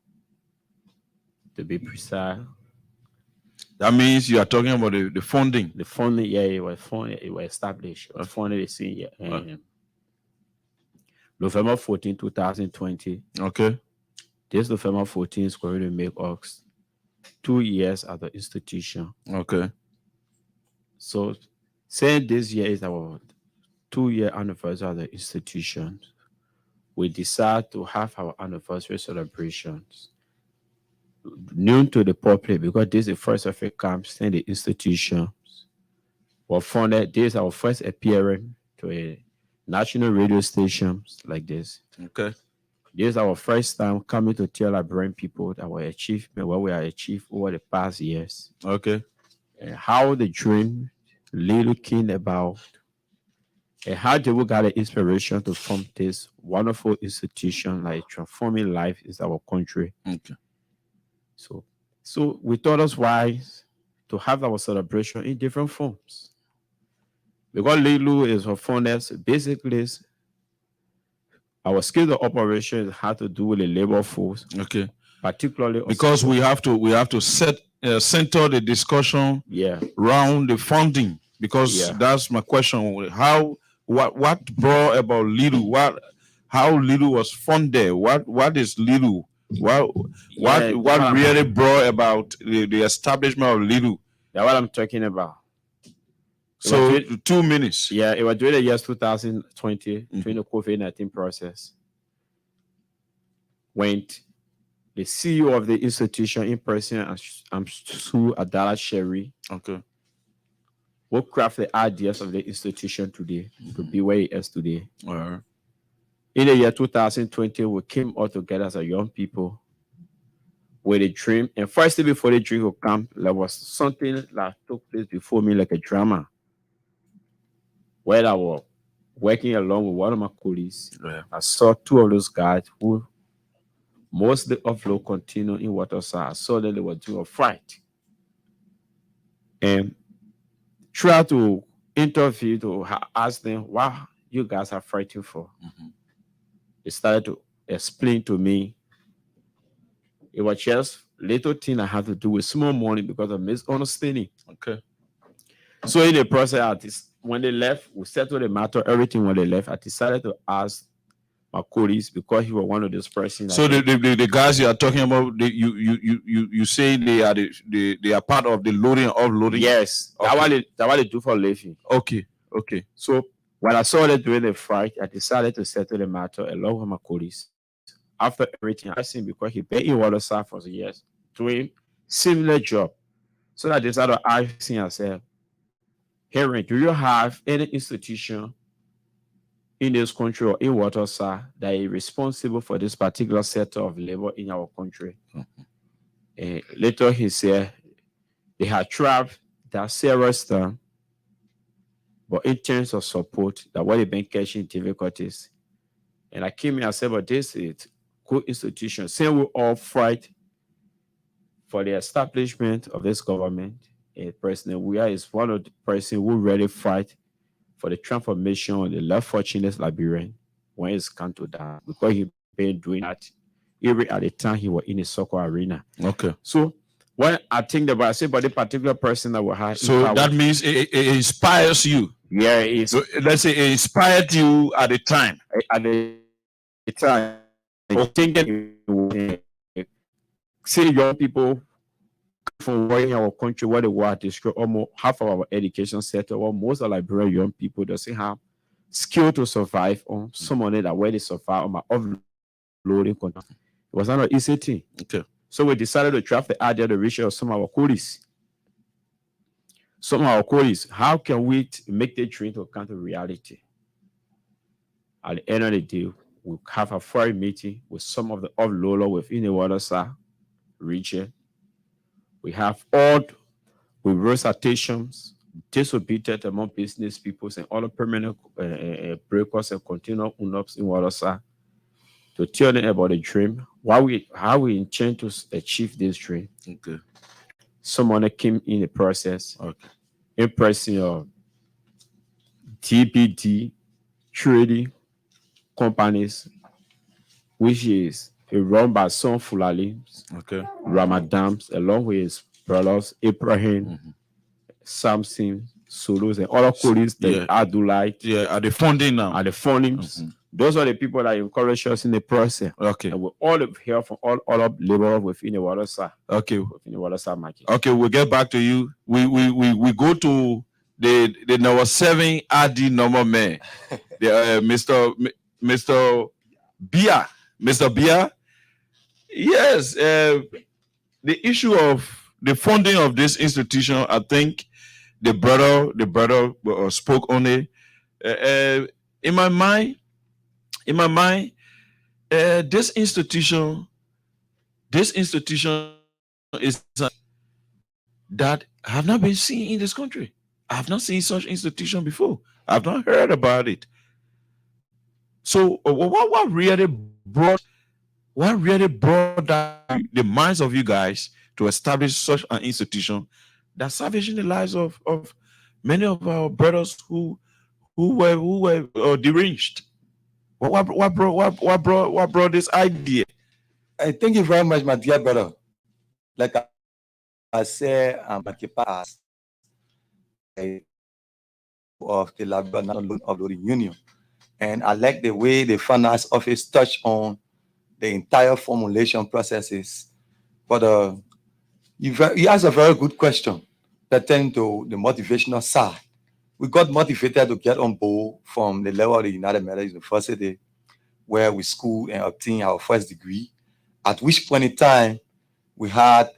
to be precise.
That means you are talking about the funding.
The funding, yeah, it was funded. It was established. It was funded the same year. November 14, 2020.
Okay.
This November 14 is going to make us 2 years at the institution.
Okay.
So, saying this year is our 2-year anniversary at the institution, we decide to have our anniversary celebrations known to the public, because this is the first of its kind in the institutions. We funded. This is our first appearance to a national radio stations like this.
Okay.
This is our first time coming to tell Liberian people our achievement, what we have achieved over the past years.
Okay.
And how the dream Lilu came about, and how did we got the inspiration to form this wonderful institution like transforming life in our country.
Okay.
So we thought us wise to have our celebration in different forms. Because Lilu is our founders, basically our skills of operation had to do with the labor force.
Okay.
Particularly
because we have to center the discussion around the funding, because that's my question. What brought about Lilu? How Lilu was funded? What is Lilu? What really brought about the establishment of Lilu?
That's what I'm talking about.
So 2 minutes.
Yeah, it was during the year 2020, during the COVID-19 process, when the CEO of the institution in person, Amsu Adala Sherry, who craft the ideas of the institution today to be where it is today. In the year 2020, we came all together as a young people with a dream. And first, before the dream would come, there was something that took place before me, like a drama, where I was working along with one of my colleagues. I saw 2 of those guys who mostly offload continue in Waterside. I saw that they were doing a fight. And try to interview to ask them what you guys are fighting for. They started to explain to me. It was just little thing I had to do with small money because of misunderstanding.
Okay.
So in the process, when they left, we settled the matter, everything when they left. I decided to ask my colleagues, because he was one of those persons.
So the guys you are talking about, you say they are part of the loading and offloading?
Yes. Okay. That's what they do for a living.
Okay.
So when I saw them during the fight, I decided to settle the matter along with my colleagues. After everything, I asked him, because he been in Waterside for years, doing similar job. So I decided to ask him, I said, Henry, do you have any institution in this country or in Waterside that is responsible for this particular sector of labor in our country? And later he said they had tried that serious time, but in terms of support, that what they've been catching difficulties. And I came in and said, but this is good institution. Saying we all fight for the establishment of this government. And President Weah is one of the persons who really fight for the transformation of the less fortunate Liberian when it's come to that, because he campaign doing that even at the time he was in the soccer arena.
Okay.
So when I think about, I say about the particular person that will have,
So that means it inspires you.
yeah, it's
So let's say it inspired you at the time.
at the time thinking, see young people from where in our country where they were destroy almost half of our education sector, or most of Liberian young people doesn't have skill to survive on some of that where they survive on my offloading content. It was not an easy thing.
Okay.
So we decided to draft the idea to reach out some of our colleagues. Some of our colleagues, how can we make the dream to come to reality? At the end of the day, we'll have a foreign meeting with some of the offloader within the Waterside region. We have all with recitations, disobedient among business people and other permanent breakers and continual ups in Waterside to tell them about the dream, how we intend to achieve this dream.
Okay.
Someone came in the process,
Okay.
in person of TPD trading companies, which is run by some Fulani,
Okay.
Ramadans, along with his brothers Ibrahim, Samson, Solos, and other colleagues that
Yeah.
Adulite
Yeah, are the funding now?
are the fundings. Those are the people that encourage us in the process.
Okay.
And we all hear from all other laborers within the Waterside.
Okay.
Within the Waterside market.
Okay, we'll get back to you. We go to the number 7 RD number man, the Mr. Bia. Mr. Bia. Yes, the issue of the funding of this institution, I think the brother spoke on it. In my mind, this institution is that have not been seen in this country. I have not seen such institution before. I've not heard about it. So what really brought the minds of you guys to establish such an institution that's savaging the lives of many of our brothers who were deranged? What brought this idea?
I thank you very much, my dear brother. Like I said, as of the Liberian National Offloading Union, and I like the way the finance office touched on the entire formulation processes. But you asked a very good question pertaining to the motivational side. We got motivated to get on board from the level of the United Methodist University, where we schooled and obtained our first degree, at which point in time we had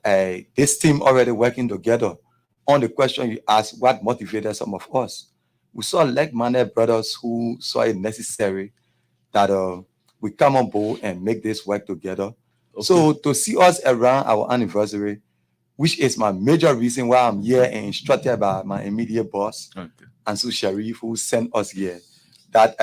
this team already working together on the question you asked, what motivated some of us. We saw like-minded brothers who saw it necessary that we come on board and make this work together. Okay. So to see us around our anniversary, which is my major reason why I'm here and instructed by my immediate boss, Ansu Sharif, who sent us here, that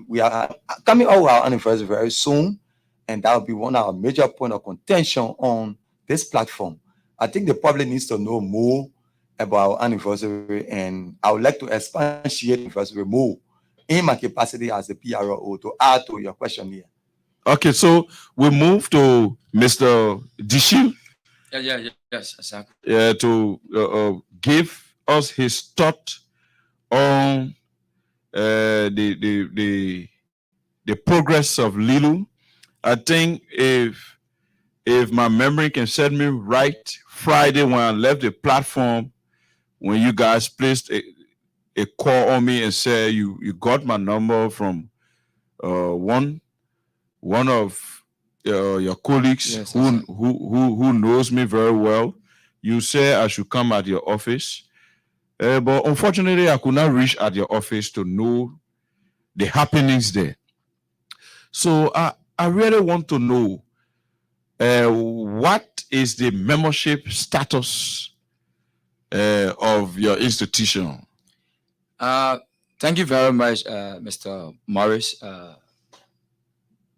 we are coming out our anniversary very soon, and that will be one of our major point of contention on this platform. I think the public needs to know more about our anniversary, and I would like to expatiate anniversary more in my capacity as a PRO to add to your question here.
Okay, so we move to Mr. Dishiu.
Yes, exactly.
To give us his thought on the progress of Lilu. I think if my memory can set me right, Friday when I left the platform, when you guys placed a call on me and said you got my number from one of your colleagues,
yes,
who knows me very well. You say I should come at your office, but unfortunately I could not reach at your office to know the happenings there. So I really want to know what is the membership status of your institution.
Thank you very much, Mr. Morris.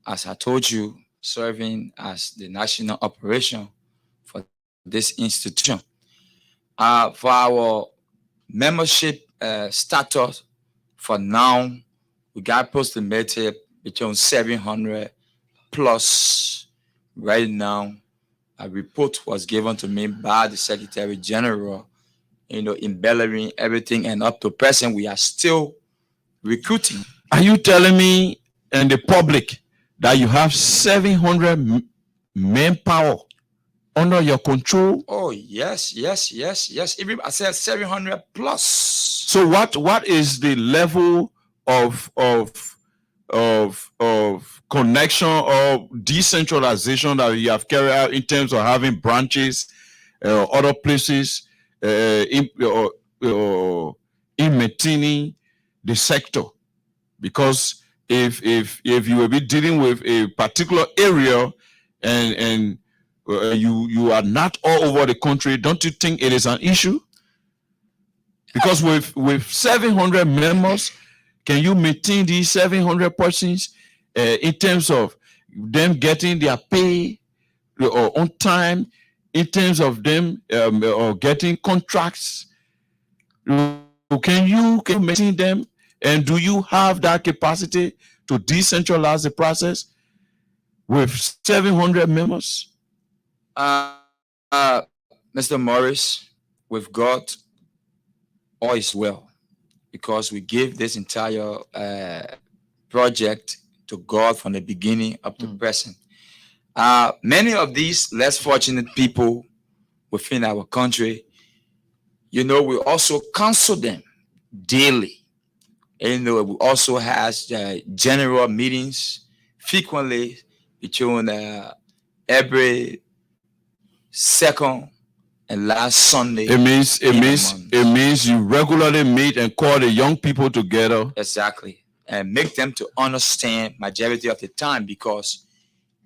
As I told you, serving as the national operation for this institution. For our membership status, for now, we got estimated between 700 plus right now. A report was given to me by the Secretary General, embellowing everything, and up to present, we are still recruiting.
Are you telling me and the public that you have 700 manpower under your control?
Oh, yes. Even I said 700 plus.
So what is the level of connection or decentralization that you have carried out in terms of having branches, other places, in maintaining the sector? Because if you will be dealing with a particular area and you are not all over the country, don't you think it is an issue? Because with 700 members, can you maintain these 700 persons in terms of them getting their pay on time, in terms of them getting contracts? Can you maintain them? And do you have that capacity to decentralize the process with 700 members?
Mr. Morris, with God, all is well, because we gave this entire project to God from the beginning up to present. Many of these less fortunate people within our country, we also counsel them daily. And we also has general meetings frequently between every second and last Sunday.
It means you regularly meet and call the young people together.
Exactly. And make them to understand majority of the time, because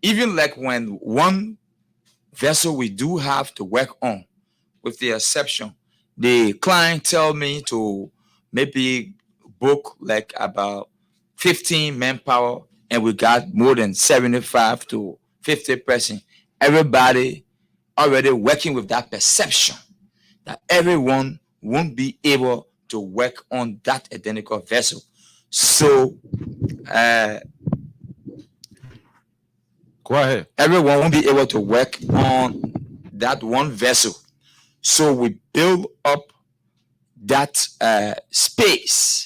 even like when one vessel we do have to work on, with the exception, the client tell me to maybe book like about 15 manpower, and we got more than 75 to 50%. Everybody already working with that perception that everyone won't be able to work on that identical vessel. So
go ahead.
Everyone won't be able to work on that one vessel. So we build up that space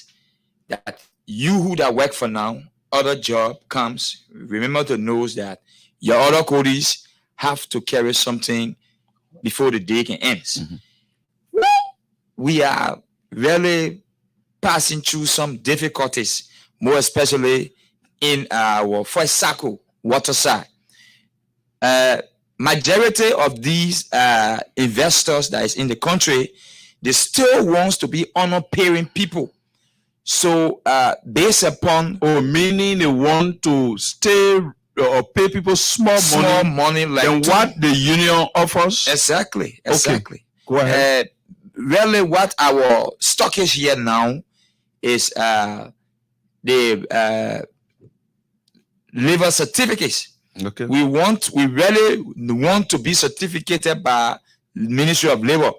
that you who that work for now, other job comes, remember to know that your other colleagues have to carry something before the day can end. Mm-hmm. We are really passing through some difficulties, more especially in our first circle water side. Majority of these investors that is in the country, they still wants to be honor paying people. So based upon
meaning they want to stay or pay people small money like than what the union offers.
Exactly.
Okay. Go ahead.
Really, what our stock is here now is the labor certificates.
Okay.
We really want to be certificated by Ministry of Labor.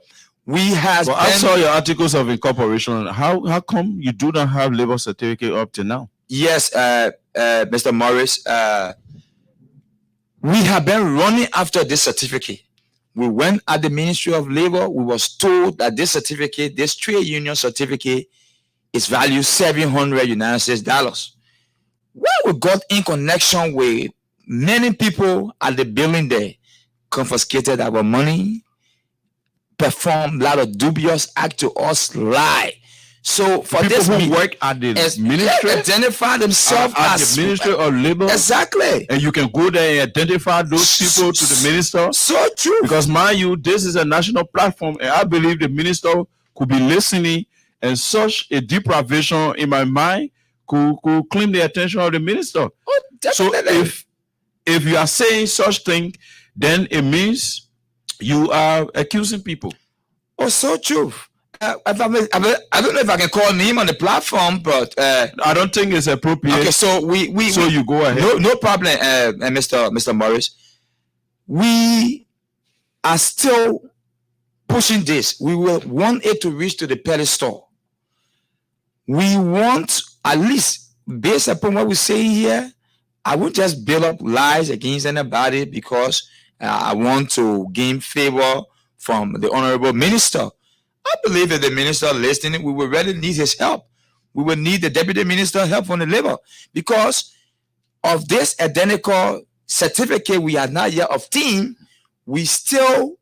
I saw your articles of incorporation. How come you do not have labor certificate up to now?
Yes, Mr. Morris. We have been running after this certificate. We went at the Ministry of Labor. We was told that this certificate, this trade union certificate, is valued $700 United States. When we got in connection with many people at the building there, confiscated our money, performed a lot of dubious act to us, lie. So for
people
this,
who work at the ministry,
identify themselves as
the Ministry of Labor.
Exactly.
And you can go there and identify those people to the minister.
So true.
Because mind you, this is a national platform, and I believe the minister could be listening, and such a deprivation in my mind could claim the attention of the minister.
Oh, definitely.
So if you are saying such thing, then it means you are accusing people.
Oh, so true. I don't know if I can call name on the platform, but
I don't think it's appropriate.
Okay, so
so you go ahead.
No problem, Mr. Morris. We are still pushing this. We will want it to reach to the pedestal. We want, at least based upon what we say here, I won't just build up lies against anybody because I want to gain favor from the honorable minister. I believe if the minister listening, we will really need his help. We will need the deputy minister help from the labor because of this identical certificate we are not yet obtained. We still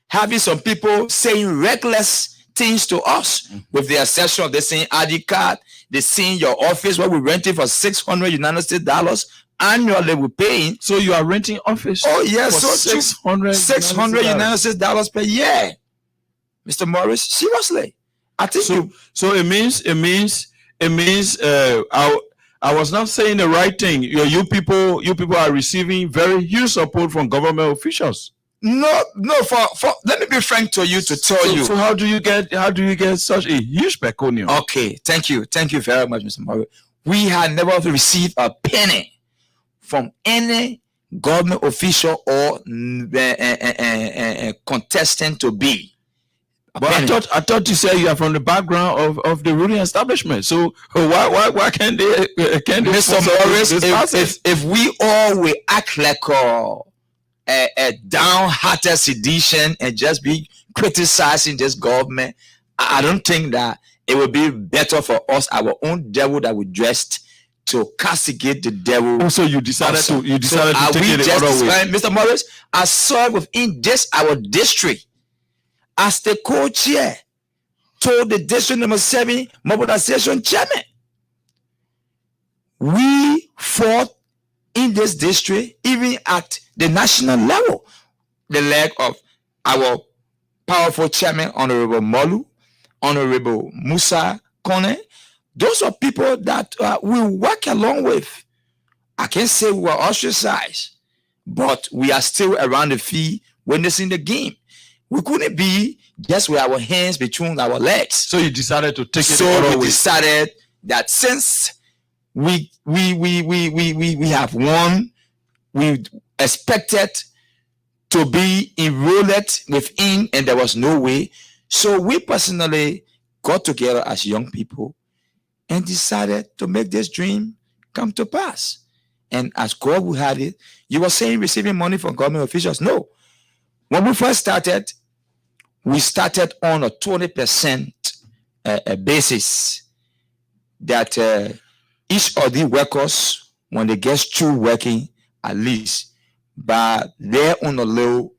having some people saying reckless things to us with the exception of the same ID card. They see your office where we renting for $600 United States dollars annually. We're paying.
So you are renting office?
Oh yes,
for
so $600 United States dollars per year, Mr. Morris. Seriously, I think
so. It means. I was not saying the right thing. You people are receiving very huge support from government officials.
No. For let me be frank to you to tell you.
So how do you get such a huge pecunium?
Okay, thank you very much, Mr. Morris. We had never received a penny from any government official or contestant to be.
But I thought you said you are from the background of the ruling establishment. So why can't they
Mr. Morris, if we all will act like a downhearted sedition and just be criticizing this government, I don't think that it would be better for us, our own devil that we dressed, to castigate the devil.
So you decided to take it the other way.
Mr. Morris, I serve within this our district as the co-chair to the district number 7 mobilization chairman. We fought in this district, even at the national level, the leg of our powerful chairman, Honorable Molu, Honorable Musa Kone. Those are people that we work along with. I can't say we were ostracized, but we are still around the field witnessing the game. We couldn't be just with our hands between our legs.
So you decided to take it
so
the other
we
way.
Decided that since we have won, we expected to be enrolled within, and there was no way. So we personally got together as young people and decided to make this dream come to pass. And as God will have it, you were saying receiving money from government officials. No. When we first started, we started on a 20% basis that each of the workers, when they get through working, at least by their own low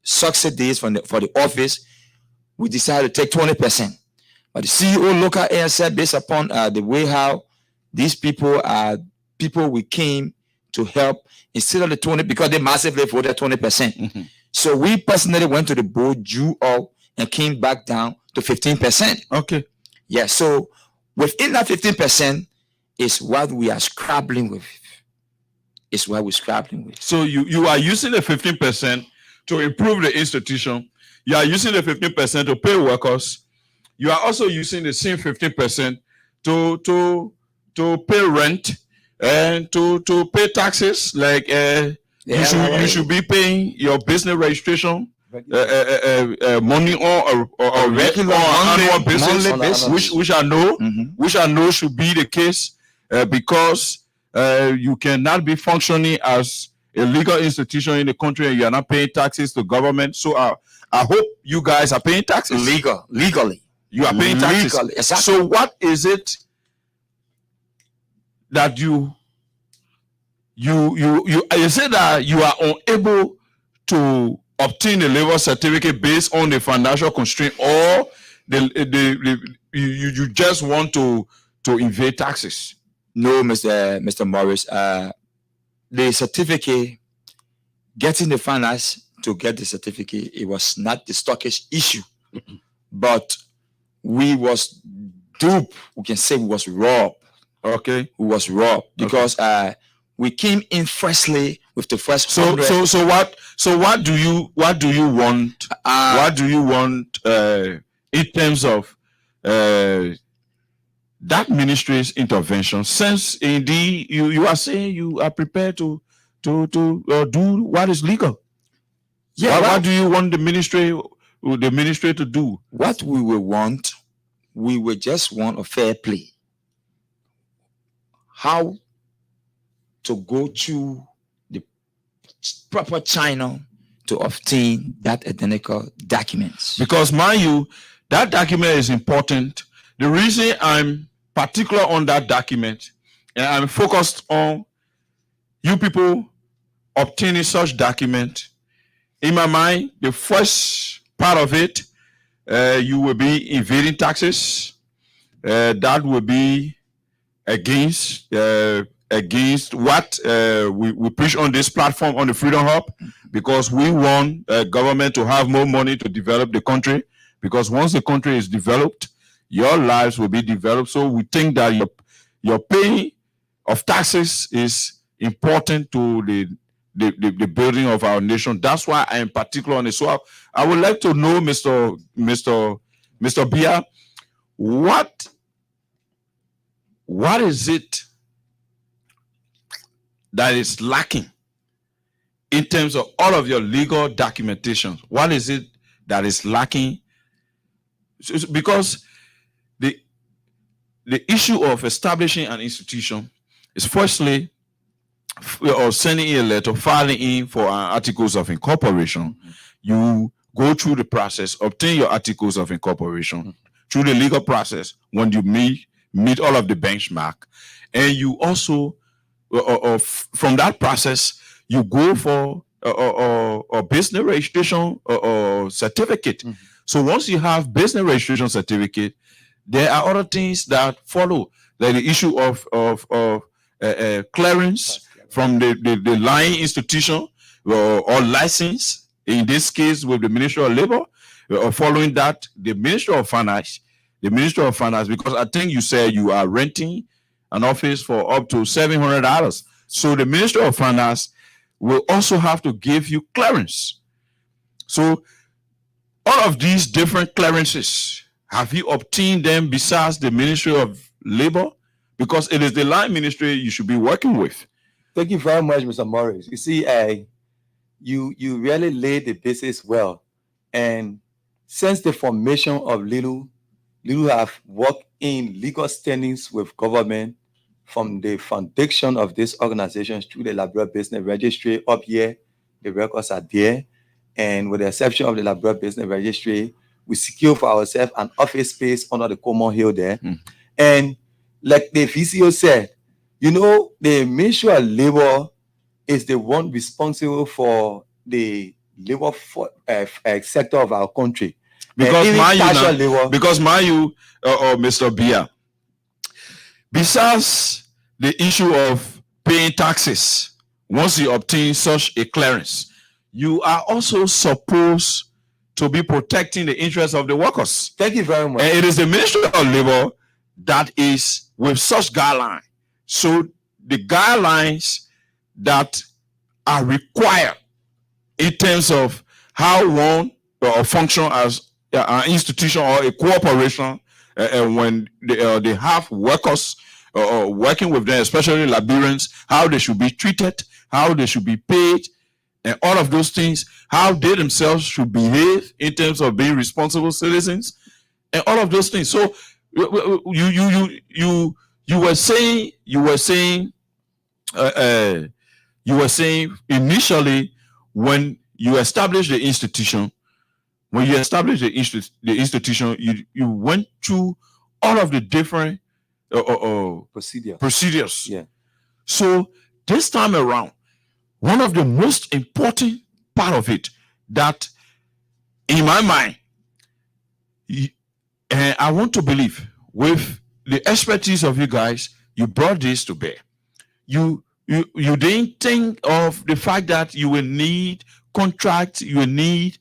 subsidies for the office, we decided to take 20%. But the CEO local air said, based upon the way how these people are people we came to help, instead of the 20, because they massively voted 20%. So we personally went to the board, drew up, and came back down to 15%.
Okay.
Yeah, so within that 15% is what we are scrabbling with. It's what we're scrabbling with.
So you are using the 15% to improve the institution. You are using the 15% to pay workers. You are also using the same 15% to pay rent and to pay taxes. Like you should be paying your business registration money or
regular
annual basis, which I know should be the case because you cannot be functioning as a legal institution in the country and you are not paying taxes to government. So I hope you guys are paying taxes
legally.
You are paying taxes.
Legally, exactly.
So what is it that you say that you are unable to obtain a labor certificate based on the financial constraint, or you just want to evade taxes?
No, Mr. Morris. The certificate, getting the finance to get the certificate, it was not the stockish issue, but we was duped. We can say we was robbed.
Okay,
we was robbed because we came in freshly with the first.
So what do you want? What do you want in terms of that ministry's intervention? Since indeed you are saying you are prepared to do what is legal.
Yeah.
What do you want the ministry to do?
What we will want, we will just want a fair play. How to go through the proper channel to obtain that identical documents.
Because mind you, that document is important. The reason I'm particular on that document and I'm focused on you people obtaining such document, in my mind, the first part of it, you will be evading taxes. That will be against what we preach on this platform on the Freedom Hub, because we want government to have more money to develop the country, because once the country is developed, your lives will be developed. So we think that your paying of taxes is important to the building of our nation. That's why I am particular on it. So I would like to know, Mr. Bia, what is it that is lacking in terms of all of your legal documentation? What is it that is lacking? Because the issue of establishing an institution is firstly or sending in a letter, filing in for articles of incorporation. You go through the process, obtain your articles of incorporation through the legal process. When you meet all of the benchmark, and you also from that process you go for a business registration certificate. So once you have business registration certificate, there are other things that follow, like the issue of clearance from the line institution or license, in this case with the Ministry of Labor, following that the Ministry of Finance, because I think you said you are renting an office for up to $700. So the Ministry of Finance will also have to give you clearance. So all of these different clearances, have you obtained them besides the Ministry of Labor? Because it is the line ministry you should be working with.
Thank you very much, Mr. Morris. You see, you really laid the basis well. And since the formation of Lilu have worked in legal standings with government from the foundation of this organization through the Liberia Business Registry up here. The records are there. And with the exception of the Liberia Business Registry, we secure for ourselves an office space under the Common Hill there. And like the VCO said, you know, the Ministry of Labor is the one responsible for the labor sector of our country.
Because Mr. Bia, besides the issue of paying taxes, once you obtain such a clearance, you are also supposed to be protecting the interests of the workers.
Thank you very much.
And it is the Ministry of Labor that is with such guidelines. So the guidelines that are required in terms of how one function as an institution or a corporation, when they have workers working with them, especially Liberians, how they should be treated, how they should be paid, and all of those things, how they themselves should behave in terms of being responsible citizens, and all of those things. So you were saying initially when you established the institution, you went through all of the different procedures.
Yeah.
So this time around, one of the most important part of it that, in my mind, and I want to believe with the expertise of you guys, you brought this to bear. You didn't think of the fact that you will need contract, you will need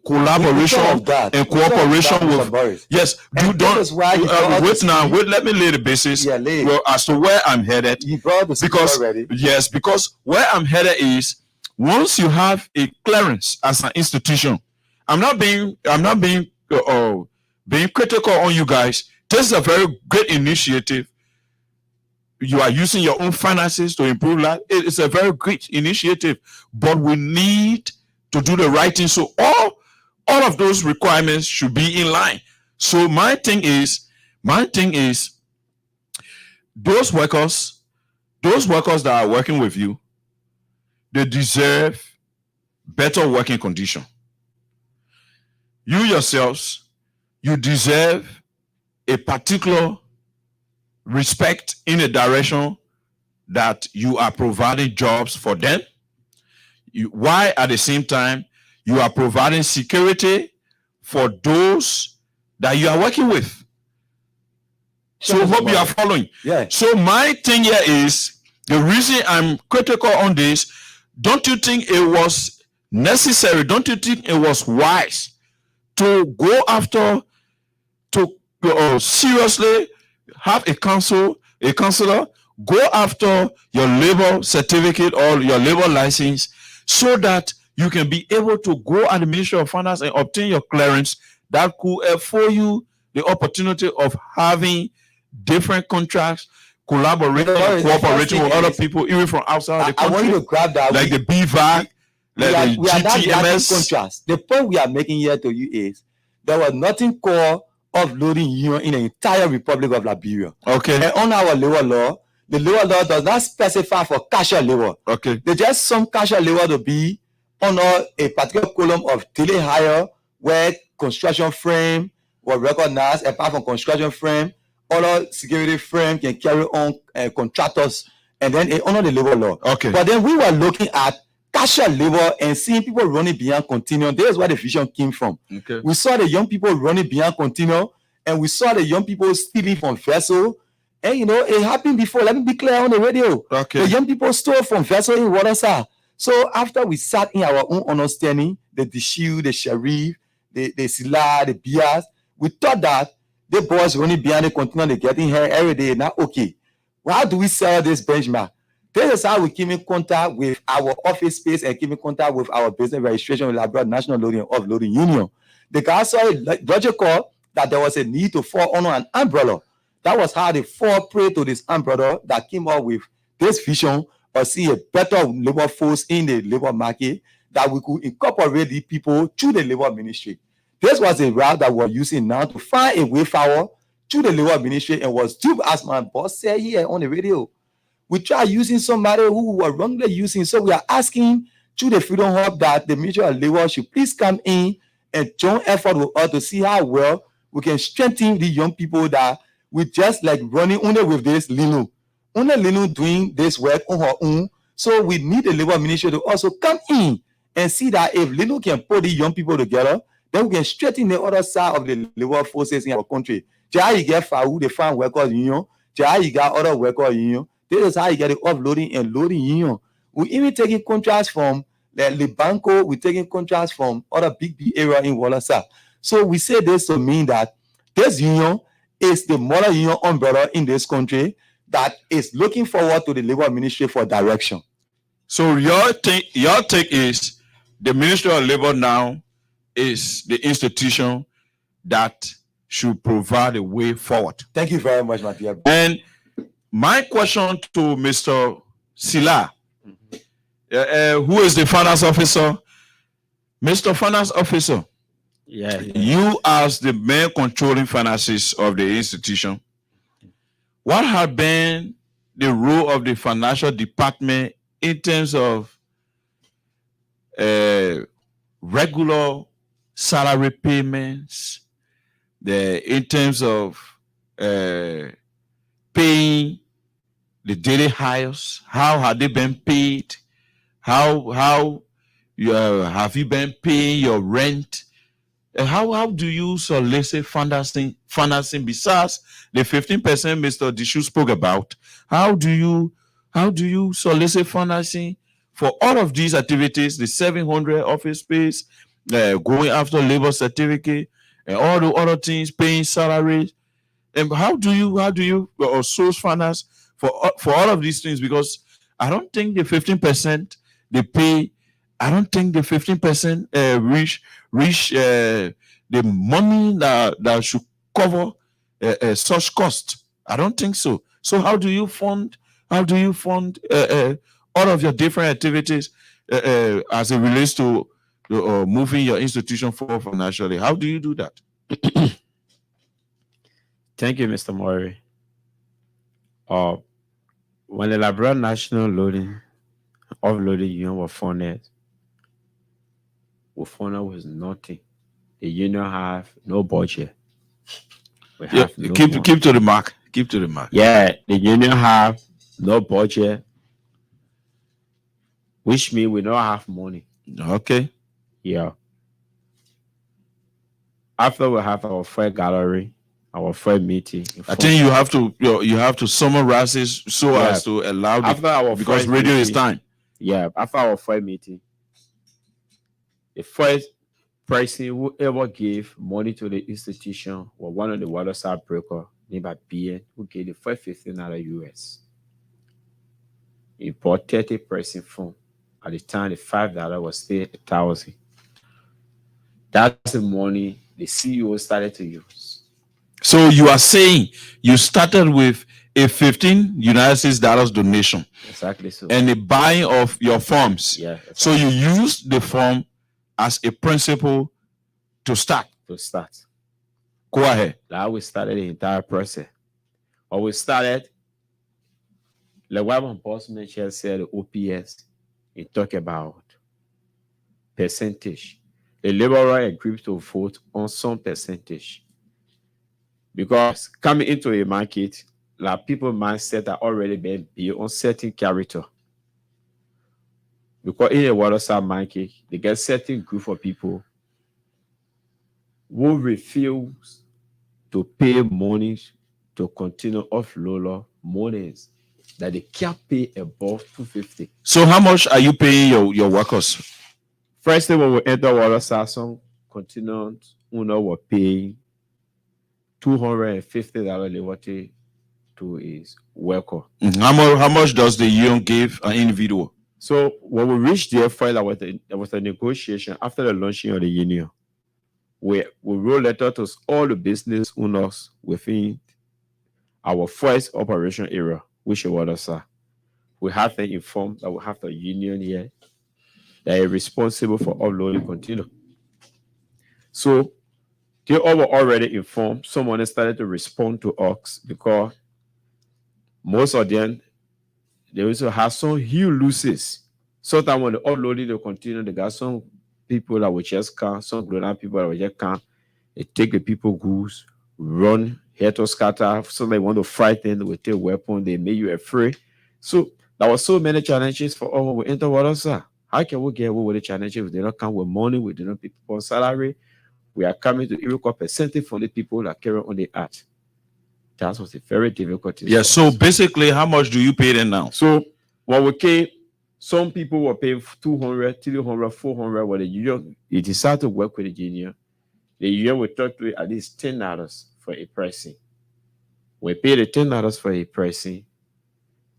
collaboration and cooperation with. Yes, you don't. Wait. Let me lay the basis.
Yeah, lay.
Well, as to where I'm headed.
You brought the
because
already.
Yes, because where I'm headed is once you have a clearance as an institution. I'm not being critical on you guys. This is a very great initiative. You are using your own finances to improve life. It's a very great initiative, but we need to do the right thing. So all of those requirements should be in line. So my thing is, those workers those workers that are working with you, they deserve better working condition. You yourselves, you deserve a particular respect in a direction that you are providing jobs for them. Why at the same time you are providing security for those that you are working with. So hope you are following.
Yeah.
So my thing here is, the reason I'm critical on this, don't you think it was necessary? Don't you think it was wise to go after, to seriously have a counselor go after your labor certificate or your labor license, so that you can be able to go at the Ministry of Finance and obtain your clearance that could afford you the opportunity of having different contracts, collaborating and cooperating with other people, even from outside the country.
I want you to grab that.
Like the BVAC, like the
we are not getting
GTMS.
contracts. The point we are making here to you is there was nothing called offloading union in the entire Republic of Liberia.
Okay.
And on our labor law, the labor law does not specify for casual labor.
Okay.
There's just some casual labor to be under a particular column of daily hire where construction frame was recognized. Apart from construction frame, other security frame can carry on contractors, and then under the labor law.
Okay.
But then we were looking at casual labor and seeing people running beyond continuum. This is where the vision came from.
Okay.
We saw the young people running beyond continuum, and we saw the young people stealing from vessel. And you know, it happened before. Let me be clear on the radio.
Okay.
The young people stole from vessel in Watersa. So after we sat in our own understanding, the Dishiu, the Sharif, the Sila, the Bias, we thought that the boys running beyond the continuum, they getting here every day. Now, okay, well, how do we sell this benchmark? This is how we came in contact with our office space and came in contact with our business registration with Labrador National Loading and Offloading Union. The guys saw it logical that there was a need to fall under an umbrella. That was how they fall prey to this umbrella that came up with this vision of see a better labor force in the labor market, that we could incorporate the people through the labor ministry. This was a route that we're using now to find a way forward through the labor ministry, and was due, as my boss said here on the radio. We try using somebody who were wrongly using. So we are asking through the Freedom Hub that the Ministry of Labor should please come in and join effort with us to see how well we can strengthen the young people that we just like running only with this Linu. Only Linu doing this work on her own. So we need the Labor Ministry to also come in and see that if Linu can put the young people together, then we can strengthen the other side of the labor forces in our country. Just how you get FAU, the Farm Workers Union, just how you got other workers union. This is how you get the offloading and loading union. We even taking contracts from the Libanco, we're taking contracts from other big area in Wallasa. So we say this to mean that this union is the model union umbrella in this country that is looking forward to the labor ministry for direction.
So your take is the Ministry of Labor now is the institution that should provide a way forward.
Thank you very much, my dear.
And my question to Mr. Sila, who is the finance officer? Mr. Finance Officer, you as the main controlling finances of the institution, what has been the role of the financial department in terms of regular salary payments, in terms of paying the daily hires? How have they been paid? How have you been paying your rent? How do you solicit financing besides the 15% Mr. Dishiu spoke about? How do you solicit financing for all of these activities, the 700 office space, going after labor certificate, and all the other things, paying salaries? And how do you source finance for all of these things? Because I don't think the 15% they pay, I don't think the 15% reach the money that should cover such cost. I don't think so. So how do you fund all of your different activities as it relates to moving your institution forward financially? How do you do that?
Thank you, Mr. Murray. When the Labrador National Offloading Union was founded, we found out was nothing. The union have no budget. We
Yeah,
have no
keep
money.
keep to the mark. Keep to the mark.
Yeah, the union have no budget, which means we don't have money.
Okay.
Yeah. After we have our first gallery, our first meeting.
I think you have to summarize this so
Yeah.
as to allow
After our
because
first
radio is
meeting-
time.
Yeah, after our first meeting, the first person who ever gave money to the institution was one of the waterside broker named BN, who gave the first $15 US. He bought 30% phone. At the time, the $5 was still 1,000. That's the money the CEO started to use.
So you are saying you started with a $15 donation
Exactly so.
and the buying of your forms.
Yeah,
So you used the form as a principle to start.
to start.
Go ahead.
Now we started the entire process. When we started, the Wyman boss mentioned said the OPS, he talked about percentage. The laborer agreed to vote on some percentage. Because coming into a market, like people mindset are already been built on certain character. Because in a waterside market, they get certain group of people who refuse to pay money to continue offload monies that they can't pay above $250.
So how much are you paying your workers?
First thing when we enter waterside, some continent owner were paying $250 liberty to his worker.
How much does the union give an individual?
So when we reached there, there was a negotiation after the launching of the union. We wrote letter to all the business owners within our first operation area, which is waterside. We have to inform that we have a union here that is responsible for uploading container. So they all were already informed. Someone started to respond to us because most of them, they also have some huge losses. Sometimes when they uploading the container, they got some people that will just come, some global people that will just come. They take the people goods, run, here to scatter. Somebody want to frighten, they will take weapon, they make you afraid. So there were so many challenges for all we enter waterside. How can we get away with the challenges if they don't come with money, we do not pay people on salary? We are coming to equal percentage from the people that carry on the art. That was a very difficult.
Yeah. So basically, how much do you pay them now?
So when we came, some people were paying 200, 300, 400. When the union, they decided to work with the union. The union will talk to it at least $10 for a pricing. We pay the $10 for a pricing.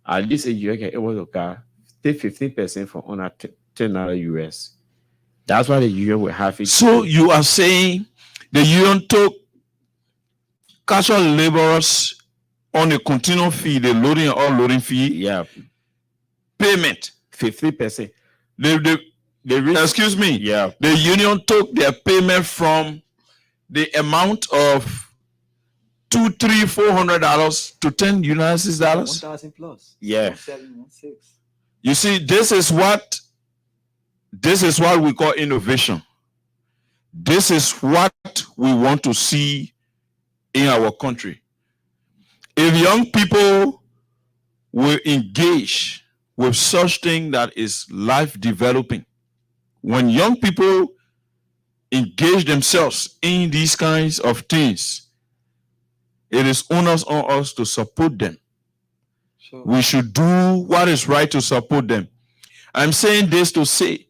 At least a union can able to take 15% from on our $10 US. That's why the union will have it.
So you are saying the union took casual laborers on a continual fee, the loading and unloading fee,
Yeah,
payment.
50%.
Excuse me.
Yeah,
The union took their payment from the amount of $200, $300, $400 to $10
1,000 plus.
Yeah.
716.
You see, this is what we call innovation. This is what we want to see in our country. If young people will engage with such thing that is life developing, when young people engage themselves in these kinds of things, it is onus on us to support them.
Sure.
We should do what is right to support them. I'm saying this to say,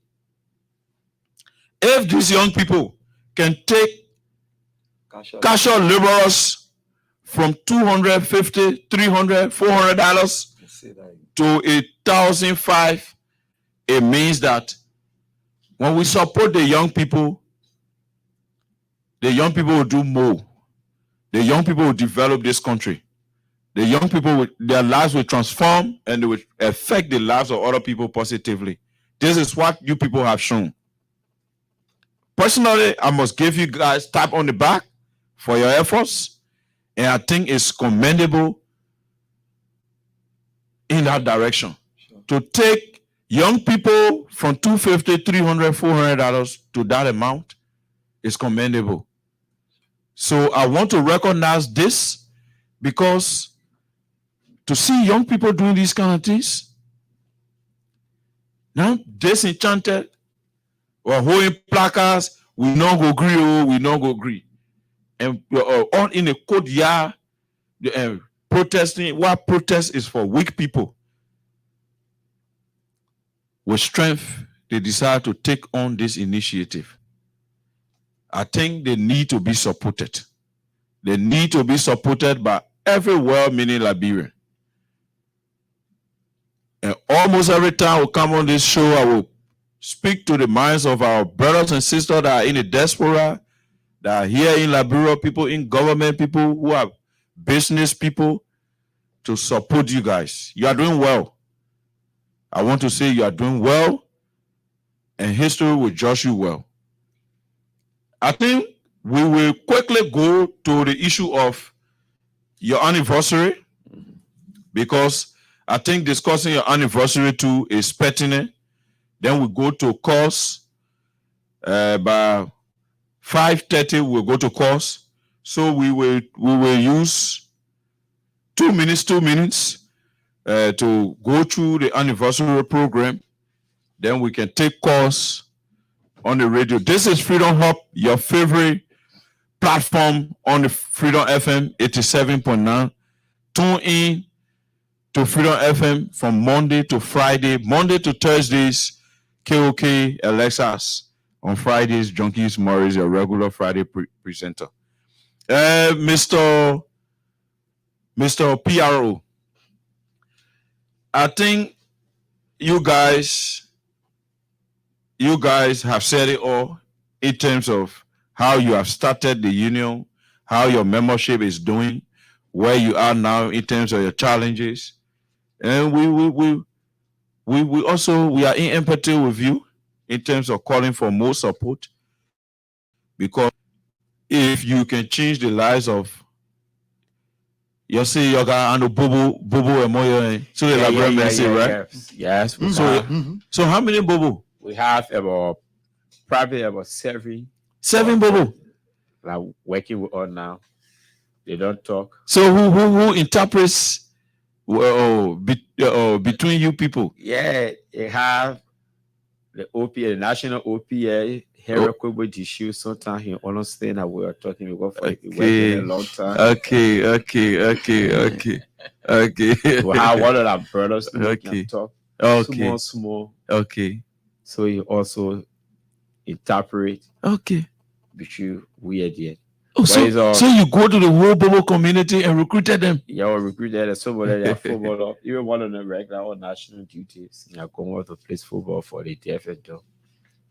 if these young people can take casual laborers from $250, $300, $400 to $1,500, it means that when we support the young people will do more. The young people will develop this country. The young people, their lives will transform and they will affect the lives of other people positively. This is what you people have shown. Personally, I must give you guys a tap on the back for your efforts. And I think it's commendable in that direction. To take young people from $250, $300, $400 to that amount is commendable. So I want to recognize this, because to see young people doing these kind of things, now disenchanted or holding placards, we not go agree, we not go agree. And on in a courtyard, protesting. What protest is for weak people. With strength, they decide to take on this initiative. I think they need to be supported. They need to be supported by every well-meaning Liberian. And almost every time we come on this show, I will speak to the minds of our brothers and sisters that are in the diaspora, that are here in Liberia, people in government, people who are business people, to support you guys. You are doing well. I want to say you are doing well, and history will judge you well. I think we will quickly go to the issue of your anniversary, because I think discussing your anniversary too is pertinent. Then we go to course. By 5:30, we'll go to course. So we will use 2 minutes to go through the anniversary program. Then we can take course on the radio. This is Freedom Hub, your favorite platform on the Freedom FM 87.9. Tune in to Freedom FM from Monday to Friday, Monday to Thursdays, KOK Alexas. On Fridays, Junkies Morris, your regular Friday presenter. Mr. PRO, I think you guys have said it all in terms of how you have started the union, how your membership is doing, where you are now in terms of your challenges. And we are in empathy with you in terms of calling for more support, because if you can change the lives of Yoga and Bobo and Moyo, so the Liberian say, right?
Yes.
So how many Bobo?
We have probably about seven.
Seven Bobo.
Like working with us now. They don't talk.
So who interprets between you people?
Yeah, they have the OPA, the national OPA. Here, issue. Sometimes he understand that we are talking about for a long time.
Okay.
We have one of our brothers who can talk.
Okay.
Small.
Okay.
So he also interpret.
Okay.
Between we are there.
Oh, so you go to the whole Bobo community and recruited them?
Yeah, we recruited somebody that footballer, even one of them regular on national duties. Yeah, come out to play football for the DFL.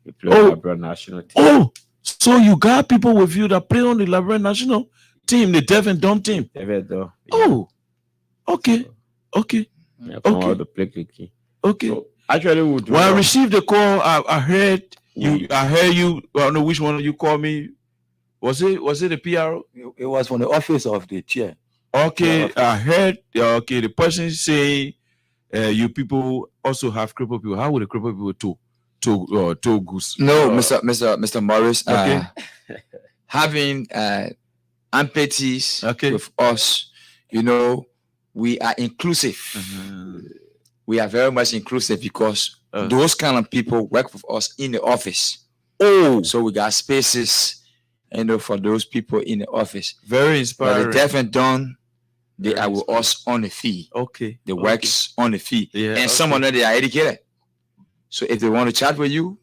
He played on the Liberian national team.
Oh, so you got people with you that play on the Liberian national team, the Deaf and Dumb team?
Yeah.
Oh, okay.
Yeah, come out to play quickly.
Okay.
So, actually, when
I received the call, I heard you. I heard you. I don't know which one of you called me. Was it the PRO?
It was from the office of the chair.
Okay, I heard. Okay, the person saying you people also have crippled people. How would the crippled people to goose?
No, Mr. Morris.
Okay.
Having empathies with us, we are inclusive. We are very much inclusive because those kind of people work with us in the office.
Oh,
so we got spaces, for those people in the office.
Very inspiring.
But the deaf and dumb, they are with us on the fee.
Okay.
They works on the fee.
Yeah,
and some of them, they are educated. So if they want to chat with you,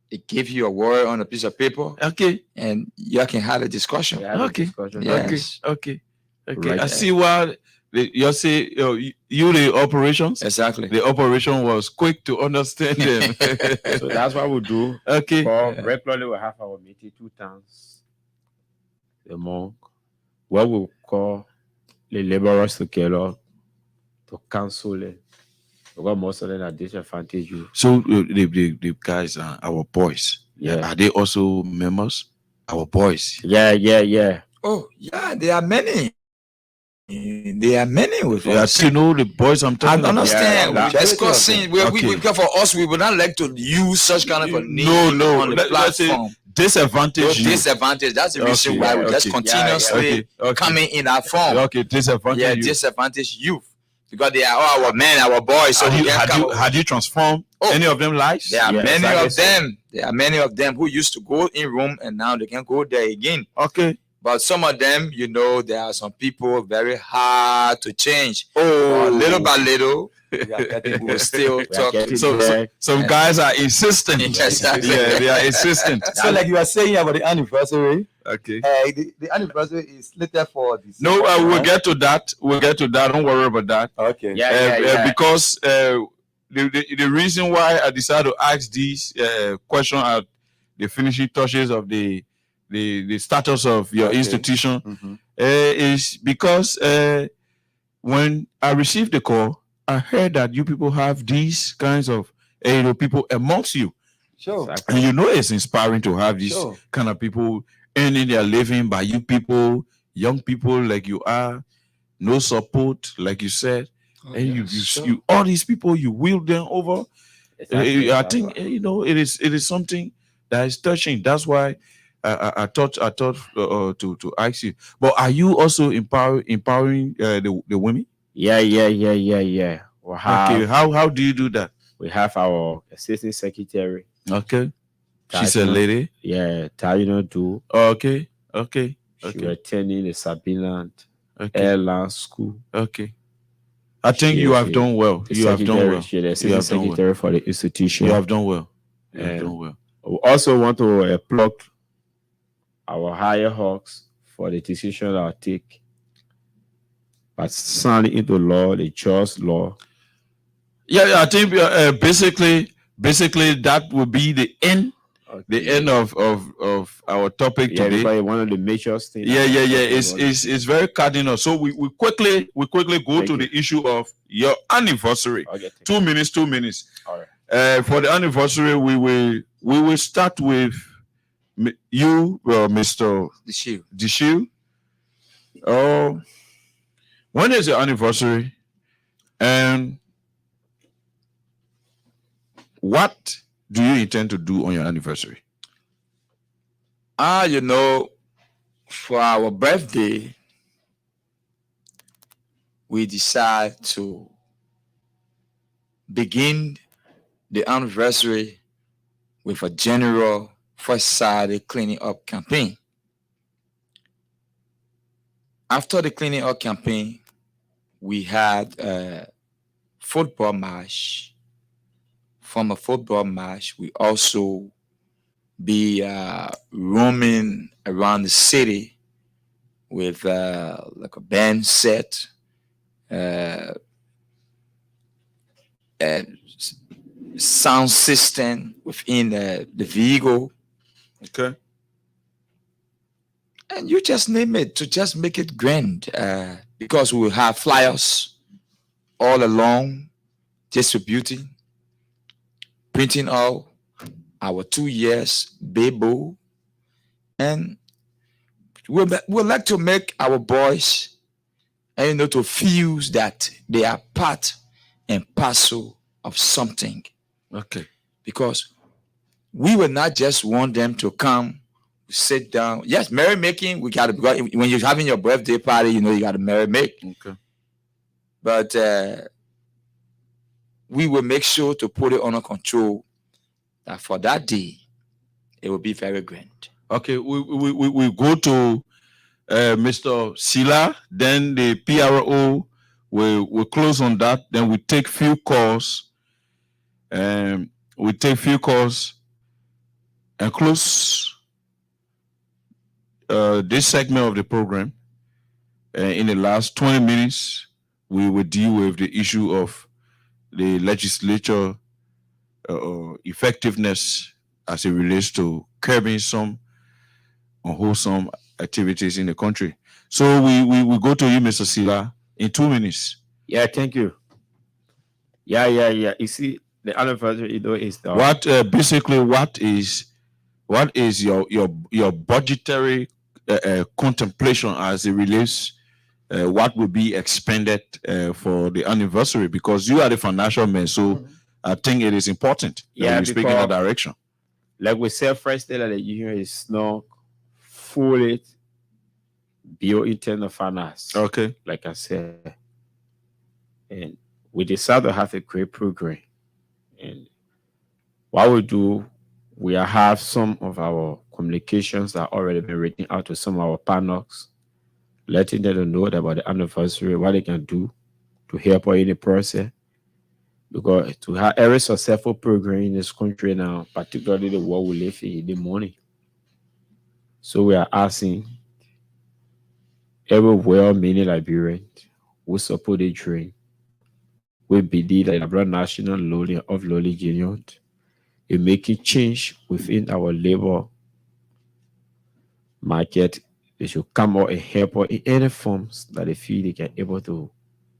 they give you a word on a piece of paper.
Okay.
And you can have a discussion.
Okay.
Yes.
Okay.
Right
I see why you say you the operations.
Exactly.
The operation was quick to understand them.
So that's what we do.
Okay.
Regularly we have our meeting 2 times a month, what we call the laborers together to counsel it. Because most of them are disadvantaged.
So the guys are our boys.
Yeah.
Are they also members? Our boys.
Yeah.
Oh, yeah, there are many. There are many with
Yeah,
us.
you know the boys I'm
I
talking about.
understand.
Yeah,
We're discussing.
Okay.
Because for us, we would not like to use such kind of a name
No.
on the
Let's say
platform.
disadvantage you.
Disadvantage. That's the reason
Okay,
why we
okay.
just continuously
Okay.
coming in our form.
Okay, disadvantage
Yeah,
you.
disadvantage youth. Because they are all our men, our boys. So we can come.
Had you transformed any of them lives?
There are
Yes,
many
I
of
guess so.
them. There are many of them who used to go in room and now they can go there again.
Okay.
But some of them, there are some people very hard to change.
Oh,
Little by little,
We are getting
we'll still
We are
talk.
getting
So
there.
some guys are insistent.
Yes, exactly.
Yeah, they are insistent.
So like you were saying about the anniversary,
Okay.
the anniversary is slated for this.
No, we'll get to that. We'll get to that. Don't worry about that.
Okay.
Yeah.
Because the reason why I decided to ask these questions at the finishing touches of the status of your
Okay.
institution
Mhm.
is because when I received the call, I heard that you people have these kinds of people amongst you,
Sure.
and it's inspiring to have these
Sure.
kind of people earning their living by you people, young people like you are, no support, like you said, and you all these people you wield them over. I think it is something that is touching. That's why I thought to ask you. But are you also empowering the women?
Yeah. We have,
Okay, how do you do that?
we have our assistant secretary.
Okay, she's a lady.
Yeah, Talino do.
Okay.
She attending the Sabiland
Okay.
Airline School.
Okay. I think
She
you
is
have
the-
done well.
The
You have done
secretary-
well.
She is the
You
assistant
have done well.
secretary for the institution.
You have done well. You have
And
done well.
we also want to plug our higher hawks for the decision I'll take by signing into law the just law.
Yeah, I think basically that will be the end of our topic
Yeah,
today.
everybody, one of the major things.
Yeah. It's very cardinal. So we quickly go
Thank
to
you.
the issue of your anniversary.
Okay,
2 minutes.
all right.
For the anniversary, we will start with you, Mr.
The shield.
Dishiu. When is your anniversary? And what do you intend to do on your anniversary?
For our birthday, we decide to begin the anniversary with a general First Saturday cleaning up campaign. After the cleaning up campaign, we had a football match. From a football match, we also be roaming around the city with like a band set, and sound system within the vehicle,
Okay.
and you just name it to just make it grand. Because we will have flyers all along, distributing, printing out our 2 years Bebo, and we'd like to make our boys, to feel that they are part and parcel of something.
Okay.
Because we would not just want them to come, sit down. Yes, merrymaking, we got to, because when you're having your birthday party, you got to merrymake.
Okay.
But we will make sure to put it under control, that for that day, it will be very grand.
Okay. We go to Mr. Sila, then the PRO will close on that. Then we take few calls. And close this segment of the program. In the last 20 minutes, we will deal with the issue of the legislature effectiveness as it relates to curbing some unwholesome activities in the country. So we go to you, Mr. Sila, in 2 minutes.
Yeah, thank you. Yeah. You see, the anniversary, is the
What is your budgetary contemplation as it relates what will be expended for the anniversary? Because you are the financial man, so I think it is important that you speak in that direction.
Like we said first day that the union is not fully built internal finance.
Okay.
Like I said. And we decided to have a great program. And what we do, we have some of our communications that already been written out to some of our partners, letting them know about the anniversary, what they can do to help out in the process. Because to have every successful program in this country now, particularly the world we live in, the money. So we are asking every well-meaning Liberian who support the dream. We believe that the Liberal National Loan of Lowly Union is making change within our labor market. They should come out and help us in any forms that they feel they can able to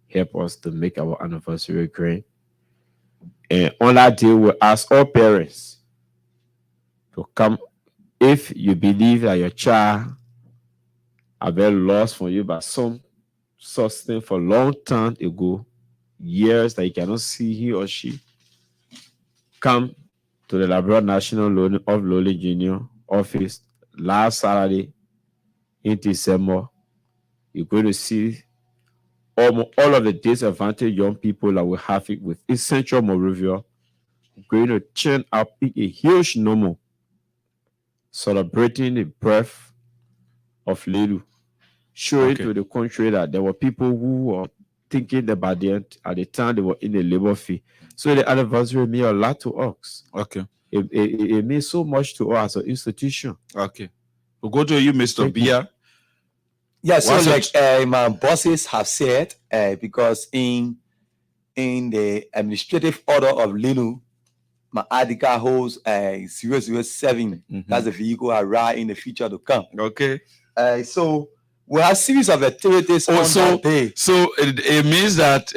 help us to make our anniversary great. And on that day, we ask all parents to come. If you believe that your child have been lost from you by some such for a long time ago, years that you cannot see he or she, come to the Liberal National Loan of Lowly Junior office last Saturday in December. You're going to see all of the disadvantaged young people that we have it with Central Monrovia going to turn up in a huge number, celebrating the birth of Lelu, showing to the country that there were people who were thinking about it at the time they were in the labor fee. So the anniversary means a lot to us.
Okay.
It means so much to us as an institution.
Okay. We'll go to you, Mr. Bia.
Yeah, so like my bosses have said, because in the administrative order of Lenu, my ID card holds 007. That's the vehicle I ride in the future to come.
Okay.
So we have a series of activities on that day.
So it means that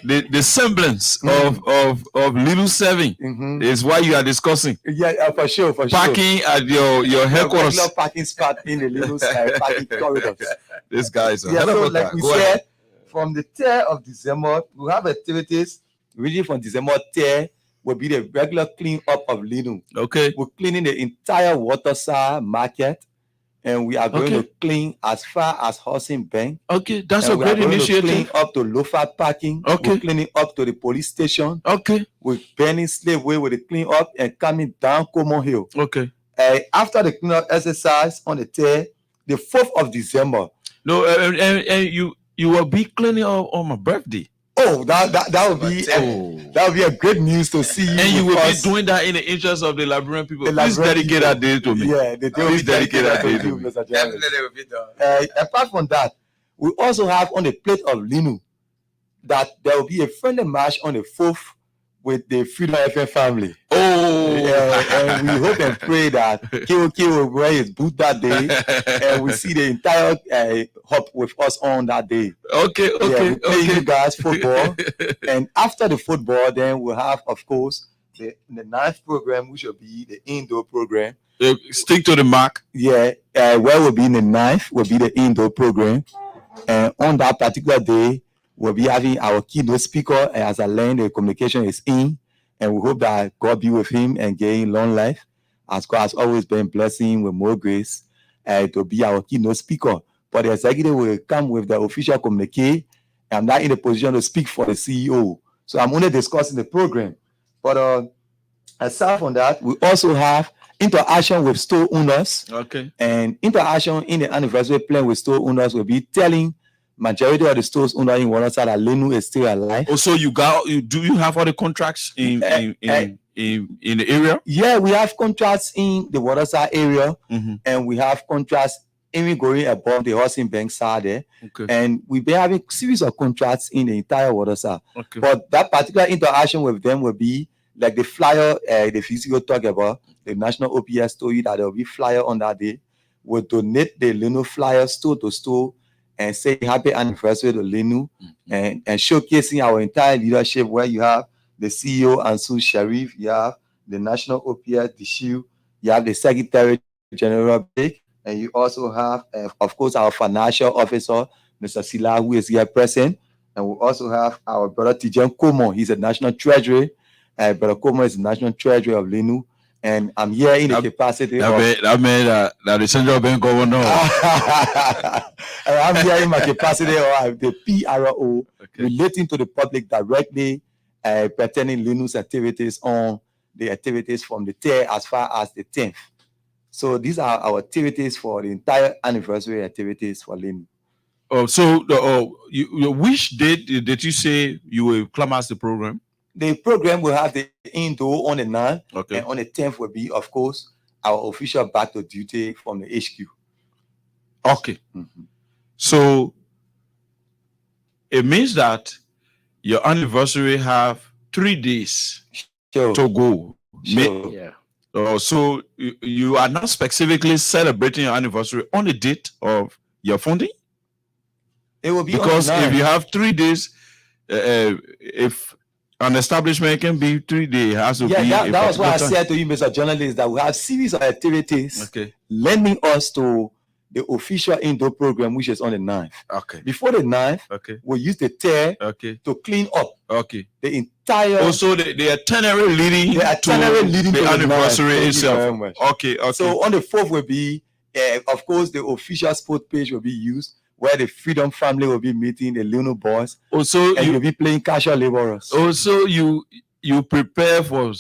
the semblance of Lenu 7 is what you are discussing.
Yeah, for sure.
Parking at your headquarters.
Regular parking spot in the Lenu parking corridors.
This guy is
so like we said, from the 3rd of December, we have activities really from December 3rd will be the regular clean up of Lenu.
Okay.
We're cleaning the entire Waterside market. And we are going to clean as far as Housing Bank.
Okay, that's a great initiative.
Clean up to Lofat parking.
Okay.
We're cleaning up to the police station.
Okay.
We're burning Slave Way with the clean up and coming down Como Hill.
Okay.
After the clean up exercise on the 3rd, the 4th of December.
No, and you will be cleaning up on my birthday.
Oh, that would be a great news to see you.
And you will be doing that in the interest of the Liberian people. Please dedicate that day to me.
Yeah, please dedicate that day to me.
Definitely will be done.
Apart from that, we also have on the plate of Lenu that there will be a friendly march on the 4th with the Freedom FM family. And we hope and pray that KOK will wear his boot that day, and we see the entire hop with us on that day.
Okay.
We play you guys football, and after the football, then we'll have, of course, the 9th program, which will be the indoor program.
Stick to the mark.
Yeah, where will be in the 9th will be the indoor program, and on that particular day, we'll be having our keynote speaker, as I learned, the communication is in, and we hope that God be with him and gain long life, as God has always been blessing with more grace to be our keynote speaker. But the executive will come with the official communique. I'm not in a position to speak for the CEO, so I'm only discussing the program. But aside from that, we also have interaction with store owners.
Okay.
And interaction in the anniversary plan with store owners will be telling majority of the stores under in Waterside that Lenu is still alive.
Also, you have all the contracts in the area?
Yeah, we have contracts in the Waterside area, and we have contracts even going above the Housing Bank side there.
Okay.
And we've been having series of contracts in the entire Waterside.
Okay.
But that particular interaction with them will be like the flyer the physical talk about. The National OPS told you that there will be flyer on that day. We'll donate the Lenu flyer store to store and say happy anniversary to Lenu, and showcasing our entire leadership, where you have the CEO Ansu Sharif, you have the National OPS Dishiu, you have the Secretary General Big, and you also have, of course, our financial officer, Mr. Sila, who is here present. And we also have our brother Tijan Komo. He's a national treasurer. Brother Komo is the national treasurer of Lenu. And I'm here in the capacity of...
that the central bank governor.
I'm here in my capacity of the PRO, relating to the public directly pertaining Lenu's activities on the activities from the 10th as far as the 10th. So these are our activities for the entire anniversary activities for Lenu.
Oh, so which date did you say you will climax the program?
The program will have the indoor on the 9th,
okay,
and on the 10th will be, of course, our official back to duty from the HQ.
Okay. Mm-hmm. So it means that your anniversary have 3 days to go.
Sure.
Yeah. So you are not specifically celebrating your anniversary on the date of your founding?
It will be
because
on the 9th.
If you have 3 days, if an establishment can be 3 days, it has to be.
Yeah, that was what I said to you, Mr. Journalist, that we have series of activities lending us to the official indoor program, which is on the 9th.
Okay.
Before the 9th, we'll use the tear to clean up the entire.
Also, the itinerary leading to the anniversary itself. Okay.
So on the 4th will be, of course, the official sport page will be used, where the Freedom family will be meeting the Lenu boys.
Also,
and you'll be playing casual laborers.
Also, you prepare for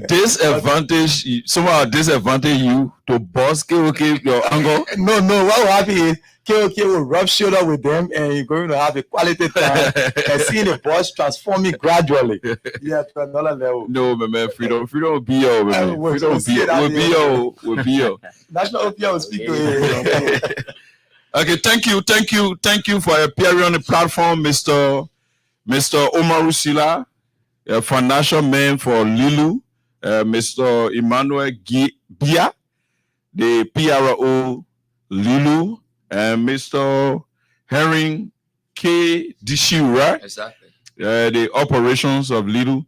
disadvantage. Somehow disadvantage you to boss KOK your angle.
No. What will happen is KOK will rub shoulder with them, and you're going to have a quality time and seeing the boys transforming gradually. Yeah, to another level.
No, man, Freedom will be your, man. Freedom will be your.
National OPR will speak to you.
Okay, thank you for appearing on the platform, Mr. Omaru Sila, financial man for Lilu, Mr. Emmanuel Bia, the PRO Lilu, and Mr. Herring K. Dishira,
exactly,
the operations of Lilu.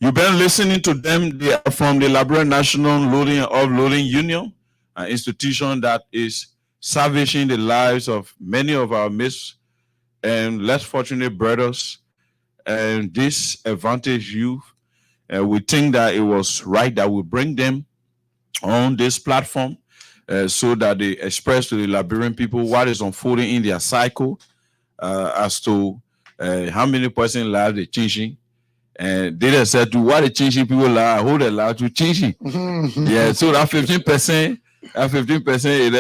You've been listening to them. They are from the Liberia National Loading and Offloading Union, an institution that is salvaging the lives of many of our mis and less fortunate brothers and disadvantaged youth. We think that it was right that we bring them on this platform so that they express to the Liberian people what is unfolding in their cycle as to how many persons' lives they're changing. And they just said to what the changing people lives, how they lives to changing. Yeah, so that 15%,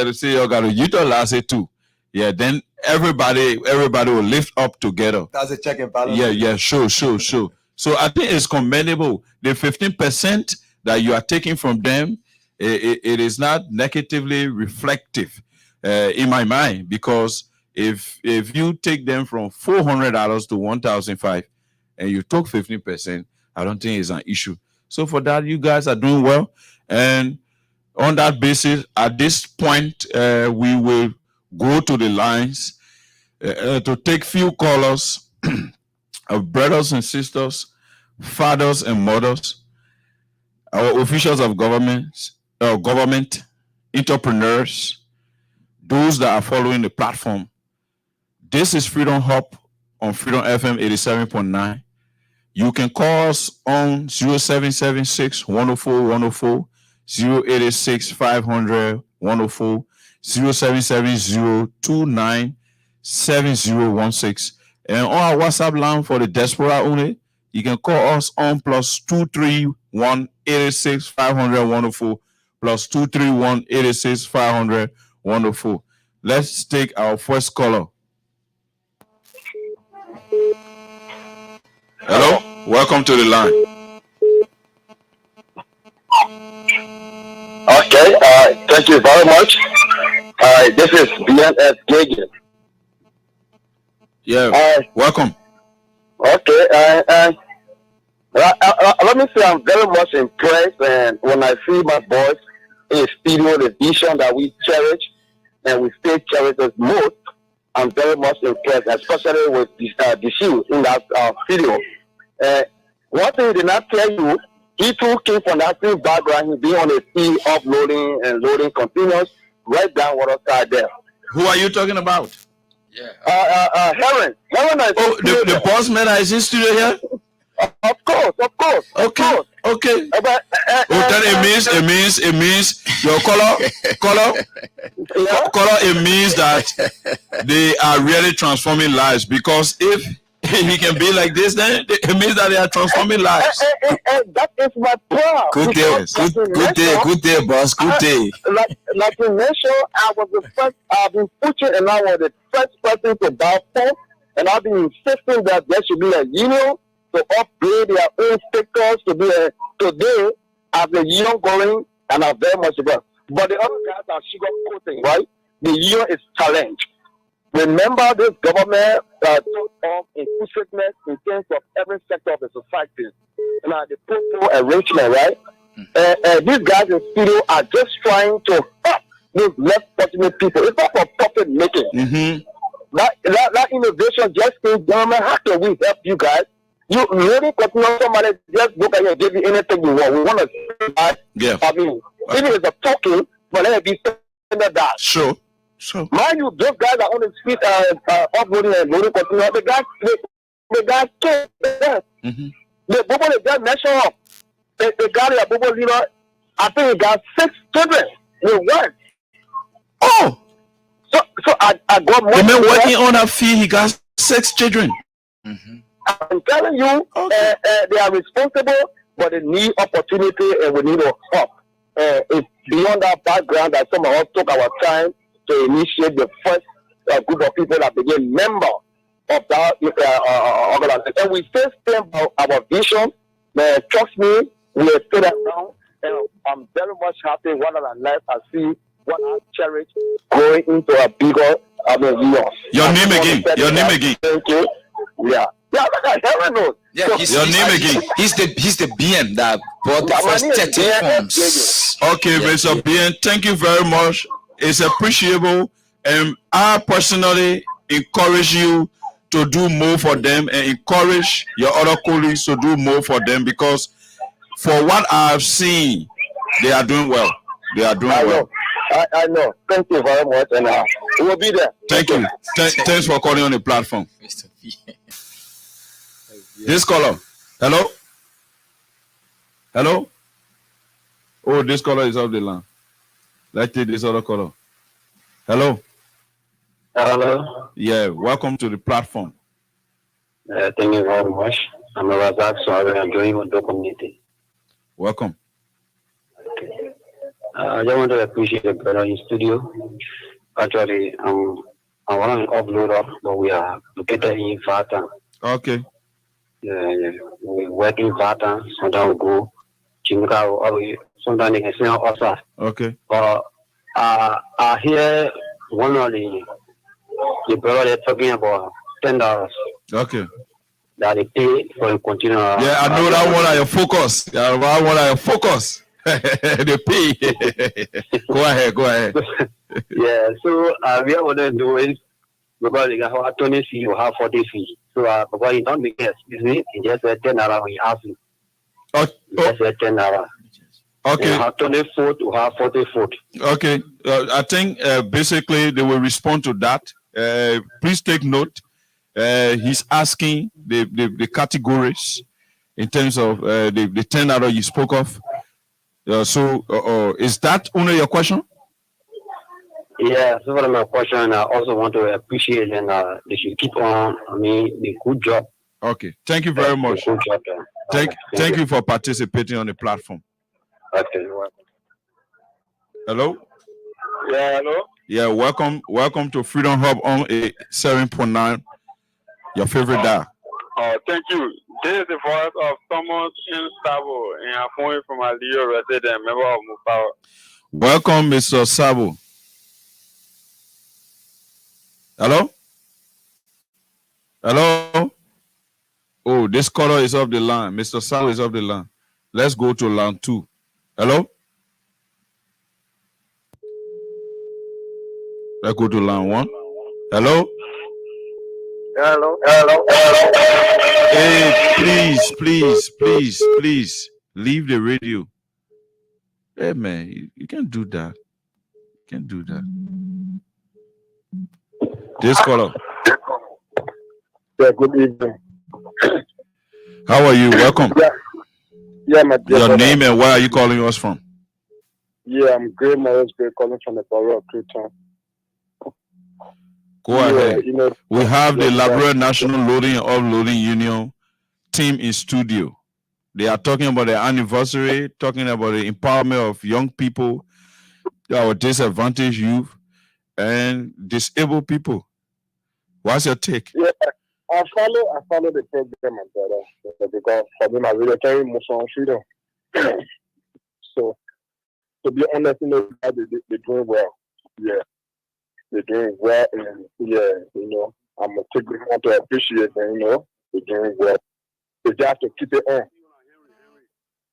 they say you got to utilize it too. Yeah, then everybody will lift up together.
That's a check and balance.
Yeah, sure. So I think it's commendable. The 15% that you are taking from them, it is not negatively reflective in my mind, because if you take them from $400 to $1,500 and you took 15%, I don't think it's an issue. So for that, you guys are doing well. And on that basis, at this point, we will go to the lines to take few callers of brothers and sisters, fathers and mothers, our officials of government, entrepreneurs, those that are following the platform. This is Freedom Hub on Freedom FM 87.9. You can call us on 0776 104 104, 086 500 104, 0770 29 7016. And on our WhatsApp line for the diaspora only, you can call us on +231 86 500 104, +231 86 500 104. Let's take our first caller. Hello, welcome to the line.
Okay, thank you very much. This is BNF Gagan.
Yeah, welcome.
Okay, let me say I'm very much impressed, and when I see my boys in studio, the vision that we cherish and we still cherish the most, I'm very much impressed, especially with the shoe in that video. One thing he did not tell you, he too came from that same background. He been on a sea uploading and loading continuous right down water side there.
Who are you talking about?
Heron.
Oh, the boss man is in studio here?
Of course.
Okay. Then it means your color, it means that they are really transforming lives, because if he can be like this, then it means that they are transforming lives.
That is my prayer.
Good day, boss. Good day.
Like you mentioned, I was the first. I've been pushing, and I was the first person to bow for, and I've been insisting that there should be a union to upgrade their own status to be a today as a union going, and I'm very much about. But the other guys are sugarcoating, right? The union is challenged. Remember, this government took off inclusiveness in terms of every sector of the society. And the people arrangement, right? These guys in studio are just trying to help these less fortunate people. It's not for profit making.
Mm-hmm.
That innovation just in government. How can we help you guys? You really continue somebody just look at you and give you anything you want. We want to see that.
Yeah.
I mean, even it's a token, but let it be standardized.
Sure.
Mind you, those guys are on the street uploading and loading continue. The guys can't.
Mm-hmm.
The Bobo they just measure up. The guy that Bobo leader, I think he got 6 children. They work.
Oh.
So I got more.
The man working on a fee, he got 6 children.
Mm-hmm.
I'm telling you, they are responsible, but they need opportunity and we need help. It's beyond that background that some of us took our time to initiate the first group of people that became members of that organization. And we still stand by our vision. Trust me, we are still around. And I'm very much happy rather than less. I see what I cherish growing into a bigger,
Your name again.
Thank you. Yeah, like I knows.
Yeah,
So,
he's
Your name again.
He's the BM that brought the
my
first
name is
30
BM.
forms.
Okay, Mr. Bien, thank you very much. It's appreciable, and I personally encourage you to do more for them and encourage your other colleagues to do more for them, because for what I've seen, they are doing well.
I know. Thank you very much, and we'll be there.
Thank you. Thanks for calling on the platform. This caller. Hello. Oh, this caller is off the line. Let's take this other caller. Hello. Yeah, welcome to the platform.
Thank you very much. I'm Razak, so I'm joining the community.
Welcome.
I just want to appreciate the brother in studio. Actually, I want to upload up, but we are located in Vata.
Okay.
Yeah. We work in Vata, sometimes we go Chimka, or sometimes they can see us.
Okay.
But I hear one of the brother they're talking about $10
Okay.
that they pay for a continual.
Yeah, I know that one. Are your focus? Yeah, that one are your focus. They pay. Go ahead.
Yeah, so we are going to do it because they have 20 fee or have 40 fee. So because you don't make it, he just said $10 when you ask him. He just said $10.
Okay.
You have 20 foot to have 40 foot.
Okay. I think basically they will respond to that. Please take note. He's asking the categories in terms of the $10 you spoke of. So is that only your question?
Yeah, so for my question, I also want to appreciate and they should keep on. The good job.
Okay, thank you very much.
Good job.
Thank you for participating on the platform.
Okay, you're welcome.
Hello.
Yeah, hello.
Yeah, welcome to Freedom Hub on a 7.9. Your favorite dial.
Thank you. This is the voice of Thomas in Sabo, and I'm phone from a Leo resident, member of Mufawa.
Welcome, Mr. Sabo. Hello? Oh, this caller is off the line. Mr. Sabo is off the line. Let's go to line 2. Hello? Let's go to line 1. Hello?
Hello.
Hey, please, leave the radio. Hey, man, you can't do that. This caller.
Yeah, good evening.
How are you? Welcome.
Yeah, my dear
Your
brother.
name and where are you calling us from?
Yeah, I'm Gray Morris Gray calling from the borough of Cretan.
Go ahead.
You know,
We have the
yeah,
Labrador National Loading and Offloading Union team in studio. They are talking about the anniversary, talking about the empowerment of young people, our disadvantaged youth, and disabled people. What's your take?
Yeah, I follow the program, my brother, because for me, I really carry emotional freedom. So, to be honest, you know, they're doing well. Yeah, they're doing well, and yeah, you know, I'm a take this one to appreciate them. You know, they're doing well. They just have to keep it on.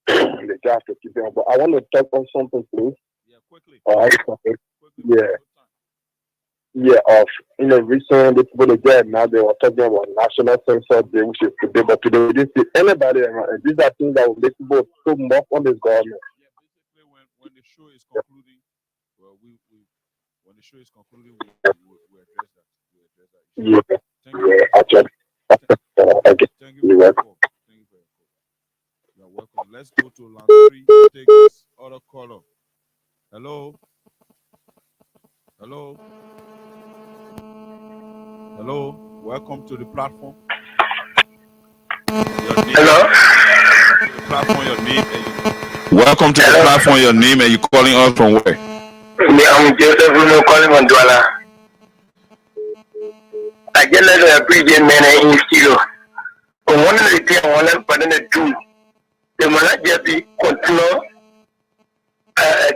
They just have to keep it on. But I want to talk on something, please.
Yeah, quickly.
Yeah. Yeah, you know, recently people again now they were talking about National Censor Day, which is today, but today we didn't see anybody around. And these are things that will make people so much on this government.
Yeah, basically when the show is concluding, well, when the show is concluding, we address that.
Yeah,
Thank you.
yeah, actually. Okay.
Thank you for your call. Thank you for your call. You're welcome. Let's go to line 3 to take this other caller. Hello. Hello. Hello. Welcome to the platform.
Hello.
The platform, your name. Welcome to the platform. Your name, and you calling us from where?
I'm Joseph Bruno calling from Douala. I just let the previous man in studio. But one of the things I want to do, the manager be continue,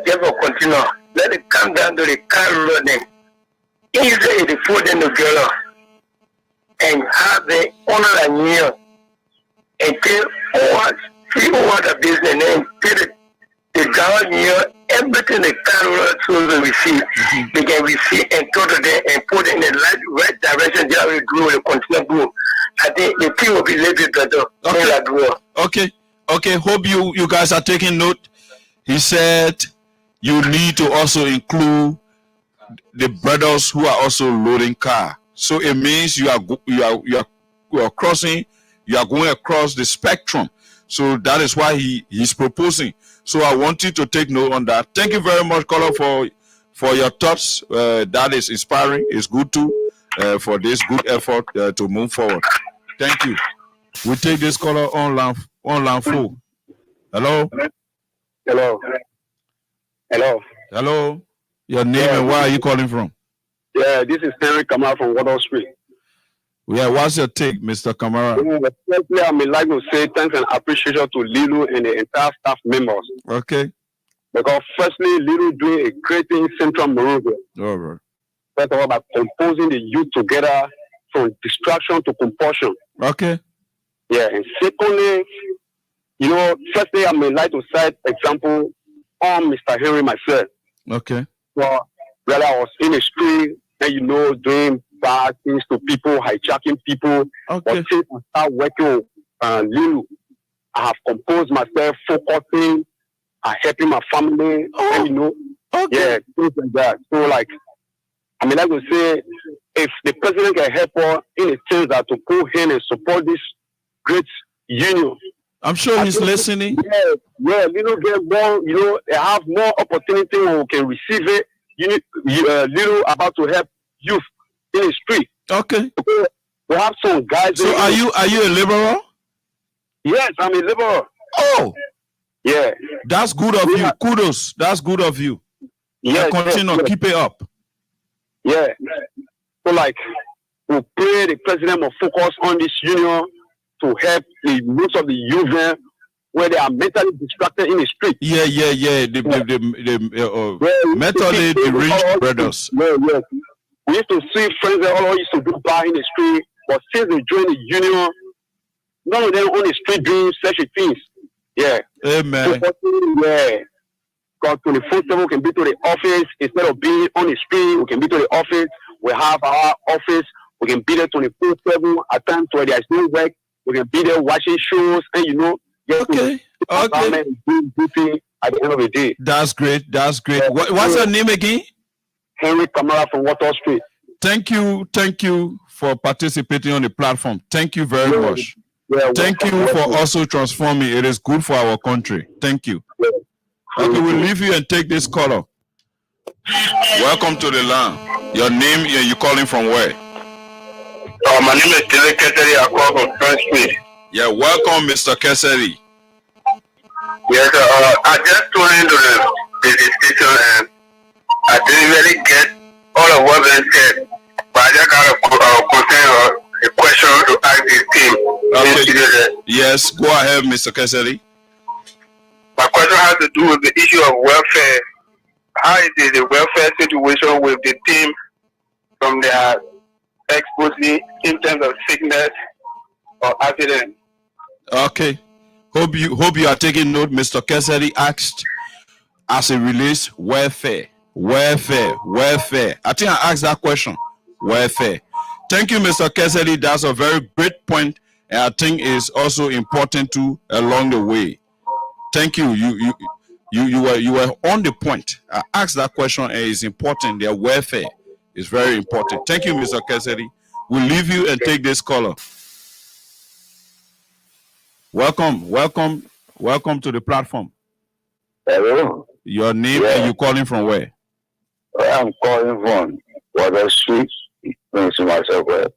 just continue. Let it come down to the car loading. Easily the food in the girl and have the honor and year and tell all the business and tell the down year everything the car so we receive. They can receive and go to them and put it in the right direction. They will grow and continue grow. I think the team will be a little bit better.
Okay. Hope you guys are taking note. He said you need to also include the brothers who are also loading car. So it means you are crossing, you are going across the spectrum. So that is why he's proposing. So I want you to take note on that. Thank you very much, caller, for your thoughts. That is inspiring. It's good too for this good effort to move forward. Thank you. We take this caller on line 4. Hello. Hello. Your name and where are you calling from?
Yeah, this is Henry Kamara from Water Street.
Yeah, what's your take, Mr. Kamara?
Firstly, I would like to say thanks and appreciation to Lulu and the entire staff members.
Okay.
Because firstly, Lulu doing a great thing in Central Monrovia.
All right.
First of all, by composing the youth together from distraction to compulsion.
Okay.
Yeah, and secondly, you know, firstly, I would like to cite example on Mr. Henry myself.
Okay.
Well, whether I was in the street and, you know, doing bad things to people, hijacking people.
Okay.
But since I start working with Lulu, I have composed myself, focusing, helping my family, and, you know, yeah, things like that. So, like, I mean, I would say, if the president can help her in a sense that to go in and support this great union.
I'm sure he's listening.
Yeah, Lulu get more, you know, they have more opportunity when we can receive it. Lulu about to help youth in the street.
Okay.
We have some guys.
So are you a liberal?
Yes, I'm a liberal.
Oh.
Yeah.
That's good of you. Kudos. That's good of you.
Yeah.
Continue.
Yes.
Keep it up.
Yeah. So like, we pray the president will focus on this union to help the most of the youth where they are mentally distracted in the street.
Yeah. Mentally deranged brothers.
Yeah. We used to see friends that all used to do bar in the street, but since they joined the union, none of them on the street doing such things. Yeah.
Amen.
Yeah. Because 24/7 we can be to the office instead of being on the street. We can be to the office. We have our office. We can be there 24/7. At times where there is no work, we can be there watching shows and
Okay.
At the end of the day.
That's great. What's your name again?
Henry Kamara from Water Street.
Thank you for participating on the platform. Thank you very much. Thank you for also transforming. It is good for our country. Thank you. Okay, we'll leave you and take this caller. Welcome to the line. Your name, you calling from where?
My name is David Ketteri. I call from French Street.
Yeah, welcome, Mr. Keseri.
Yes, I just tuned into the discussion and I didn't really get all of what they said, but I just got a question to ask the team.
Okay. Yes, go ahead, Mr. Keseri.
My question has to do with the issue of welfare. How is the welfare situation with the team from their exposure in terms of sickness or accident?
Okay. Hope you are taking note. Mr. Keseri asked as it relates welfare. I think I asked that question. Welfare. Thank you, Mr. Keseri. That's a very great point, and I think is also important too along the way. Thank you. You were on the point. I asked that question, and it's important. Their welfare is very important. Thank you, Mr. Keseri. We'll leave you and take this caller. Welcome to the platform.
Hello.
Your name and you calling from where?
I'm calling from Water Street, Prince Massaquoi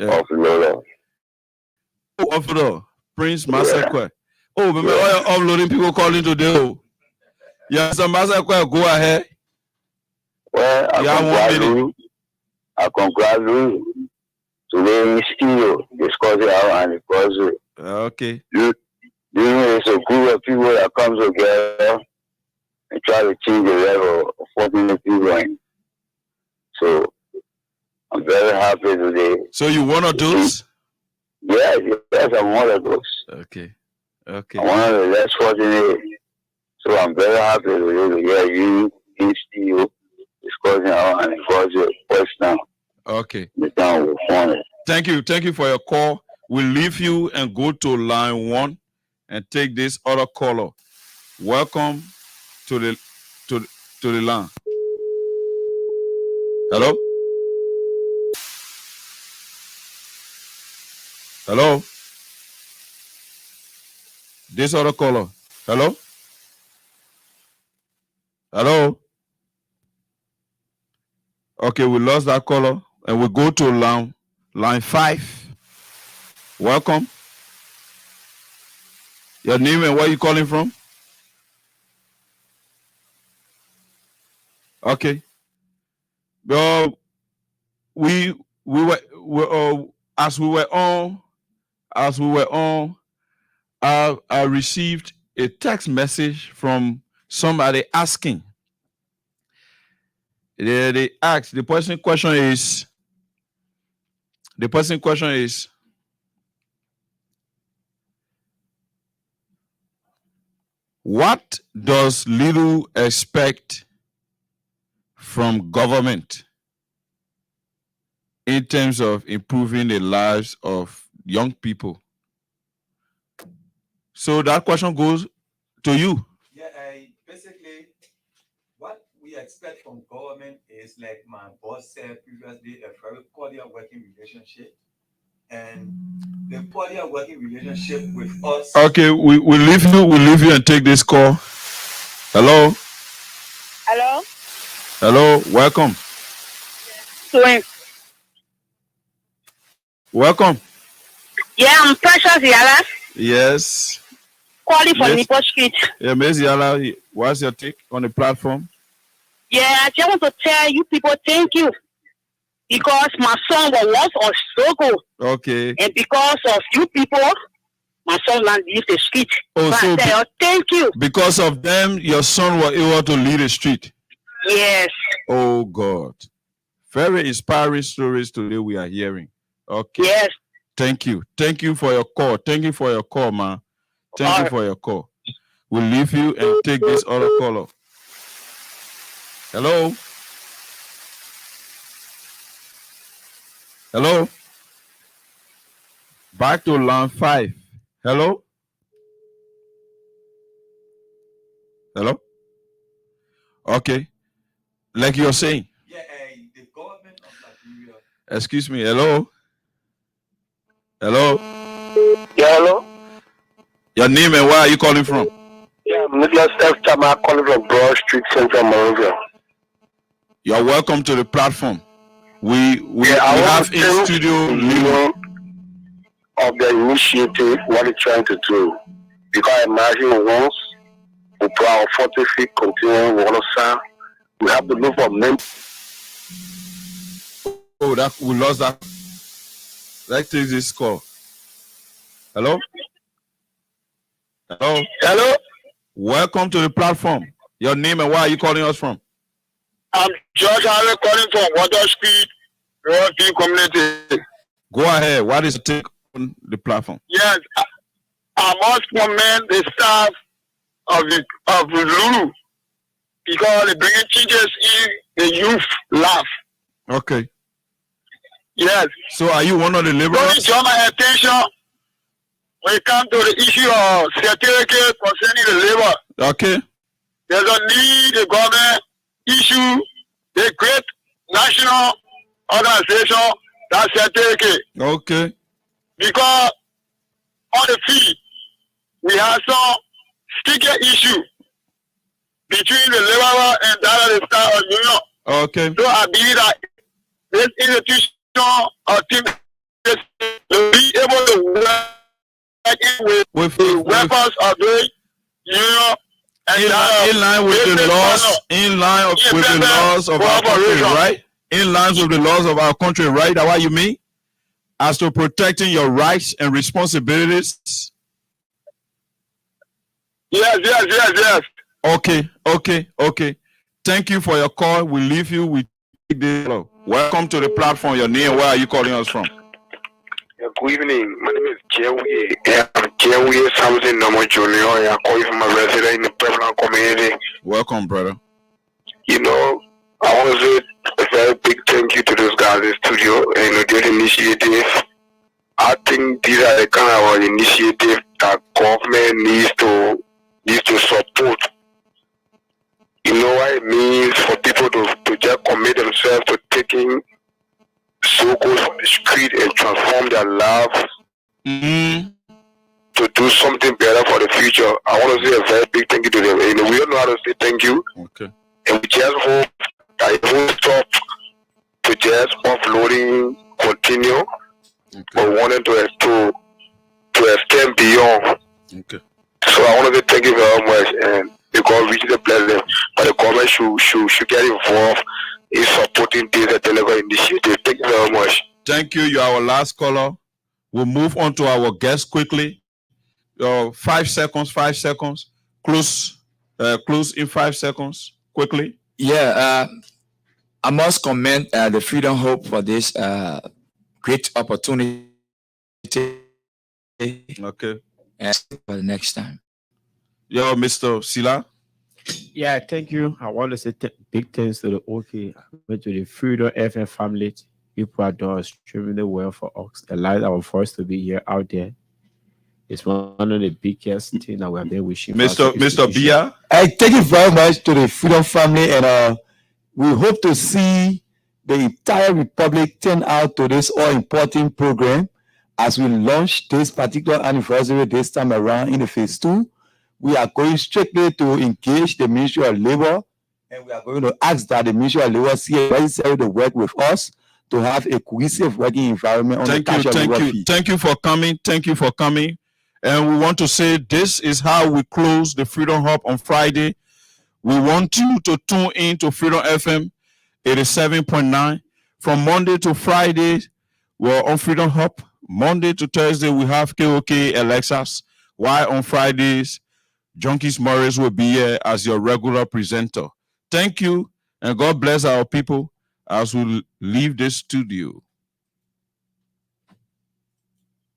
of Lola.
Of the Prince Massaquoi. Oh, remember all your uploading people calling today. Oh. Yes, Massaquoi, go ahead.
Well, I congratulate you. Today in studio discussing how and because
okay.
You know, it's a group of people that come together and try to change the level of what people doing. So I'm very happy today.
So you one of those?
Yes, I'm one of those.
Okay.
I'm one of the less fortunate. So I'm very happy today to hear you in studio discussing how and because what's now.
Okay.
The town will form it.
Thank you for your call. We'll leave you and go to line 1 and take this other caller. Welcome to the line. Hello? Hello? This other caller. Hello? Hello? Okay, we lost that caller and we go to line 5. Welcome. Your name and where you calling from? Okay. We were as we were on. I received a text message from somebody asking. They asked. The person question is. What does Lilu expect from government in terms of improving the lives of young people? So that question goes to you.
Yeah, basically, what we expect from government is, like my boss said previously, a very cordial working relationship. And the cordial working relationship with us.
Okay, we'll leave you and take this call. Hello? Hello, welcome.
Swing.
Welcome.
Yeah, I'm Precious Yala.
Yes.
Calling from Nipo Street.
Yeah, Ms. Yala, what's your take on the platform?
Yeah, I just want to tell you people thank you. Because my son was on struggle.
Okay.
And because of you people, my son now leave the street.
Oh, so
I say, thank you.
Because of them, your son was able to lead the street.
Yes.
Oh God. Very inspiring stories today we are hearing. Okay.
Yes.
Thank you. Thank you for your call. Thank you for your call, man. Thank you for your call. We'll leave you and take this other caller. Hello? Hello? Back to line 5. Hello? Hello? Okay. Like you're saying.
Yeah, the government of
Excuse me. Hello. Hello.
Yeah, hello?
Your name and where are you calling from?
Yeah, I'm Nicholas F. Chama calling from Broad Street, Central Monrovia.
You're welcome to the platform. We
I
have
want to
in
thank
studio
you of the initiative, what it's trying to do. Because imagine once we put our 40 feet continuing water sound, we have to look for men.
Oh, that we lost that. Let's take this call. Hello? Hello?
Hello?
Welcome to the platform. Your name and where are you calling us from?
I'm George Allen calling from Water Street, Royal Team Community.
Go ahead. What is the take on the platform?
Yes, I must commend the staff of Lulu because they bring changes in the youth life.
Okay.
Yes.
So are you one of the
Only
laborers?
draw my attention when it comes to the issue of certificate concerning the labor.
Okay.
There's a need the government issue a great national organization that certificate.
Okay.
Because on the field, we have some sticky issue between the laborer and that of the staff of union.
Okay.
So I believe that this institution or team will be able to work in with the weapons of the union and
in line with the laws, in line with the laws of our country, right? In line with the laws of our country, right? That's what you mean? As to protecting your rights and responsibilities.
Yes.
Okay. Thank you for your call. We leave you with the welcome to the platform. Your name, where are you calling us from?
Good evening. My name is Jerry. I'm Jerry Samson Nomo Jr. I call you from a resident in the Prevalent community.
Welcome, brother.
You know, I want to say a very big thank you to those guys in the studio and this initiative. I think these are the kind of initiative that government needs to support. You know what it means for people to just commit themselves to taking so-called from the street and transform their lives to do something better for the future. I want to say a very big thank you to them. And we don't know how to say thank you.
Okay.
And we just hope that it won't stop to just offloading continue, but wanting to extend beyond.
Okay.
So I want to say thank you very much, and because we should bless them, but the government should get involved in supporting this delivery initiative. Thank you very much.
Thank you. You are our last caller. We'll move on to our guest quickly. 5 seconds. Close in 5 seconds. Quickly.
Yeah, I must commend the Freedom Hope for this great opportunity.
Okay.
And for the next time.
Yo, Mr. Sila.
Yeah, thank you. I want to say big thanks to the OK, to the Freedom FM family. People are doing extremely well for us. The light our first to be here out there. It's one of the biggest things that we have been wishing.
Mr. Bia.
I thank you very much to the Freedom family, and we hope to see the entire Republic turn out to this all-important program as we launch this particular anniversary this time around in the phase 2. We are going strictly to engage the Ministry of Labor, and we are going to ask that the Ministry of Labor see necessary to work with us to have a cohesive working environment on the Catch Up River field.
Thank you for coming. And we want to say this is how we close the Freedom Hub on Friday. We want you to tune in to Freedom FM 87.9. From Monday to Friday, we're on Freedom Hub. Monday to Thursday, we have KOK Alexas. While on Fridays, Junkies Morris will be here as your regular presenter. Thank you, and God bless our people as we leave this studio.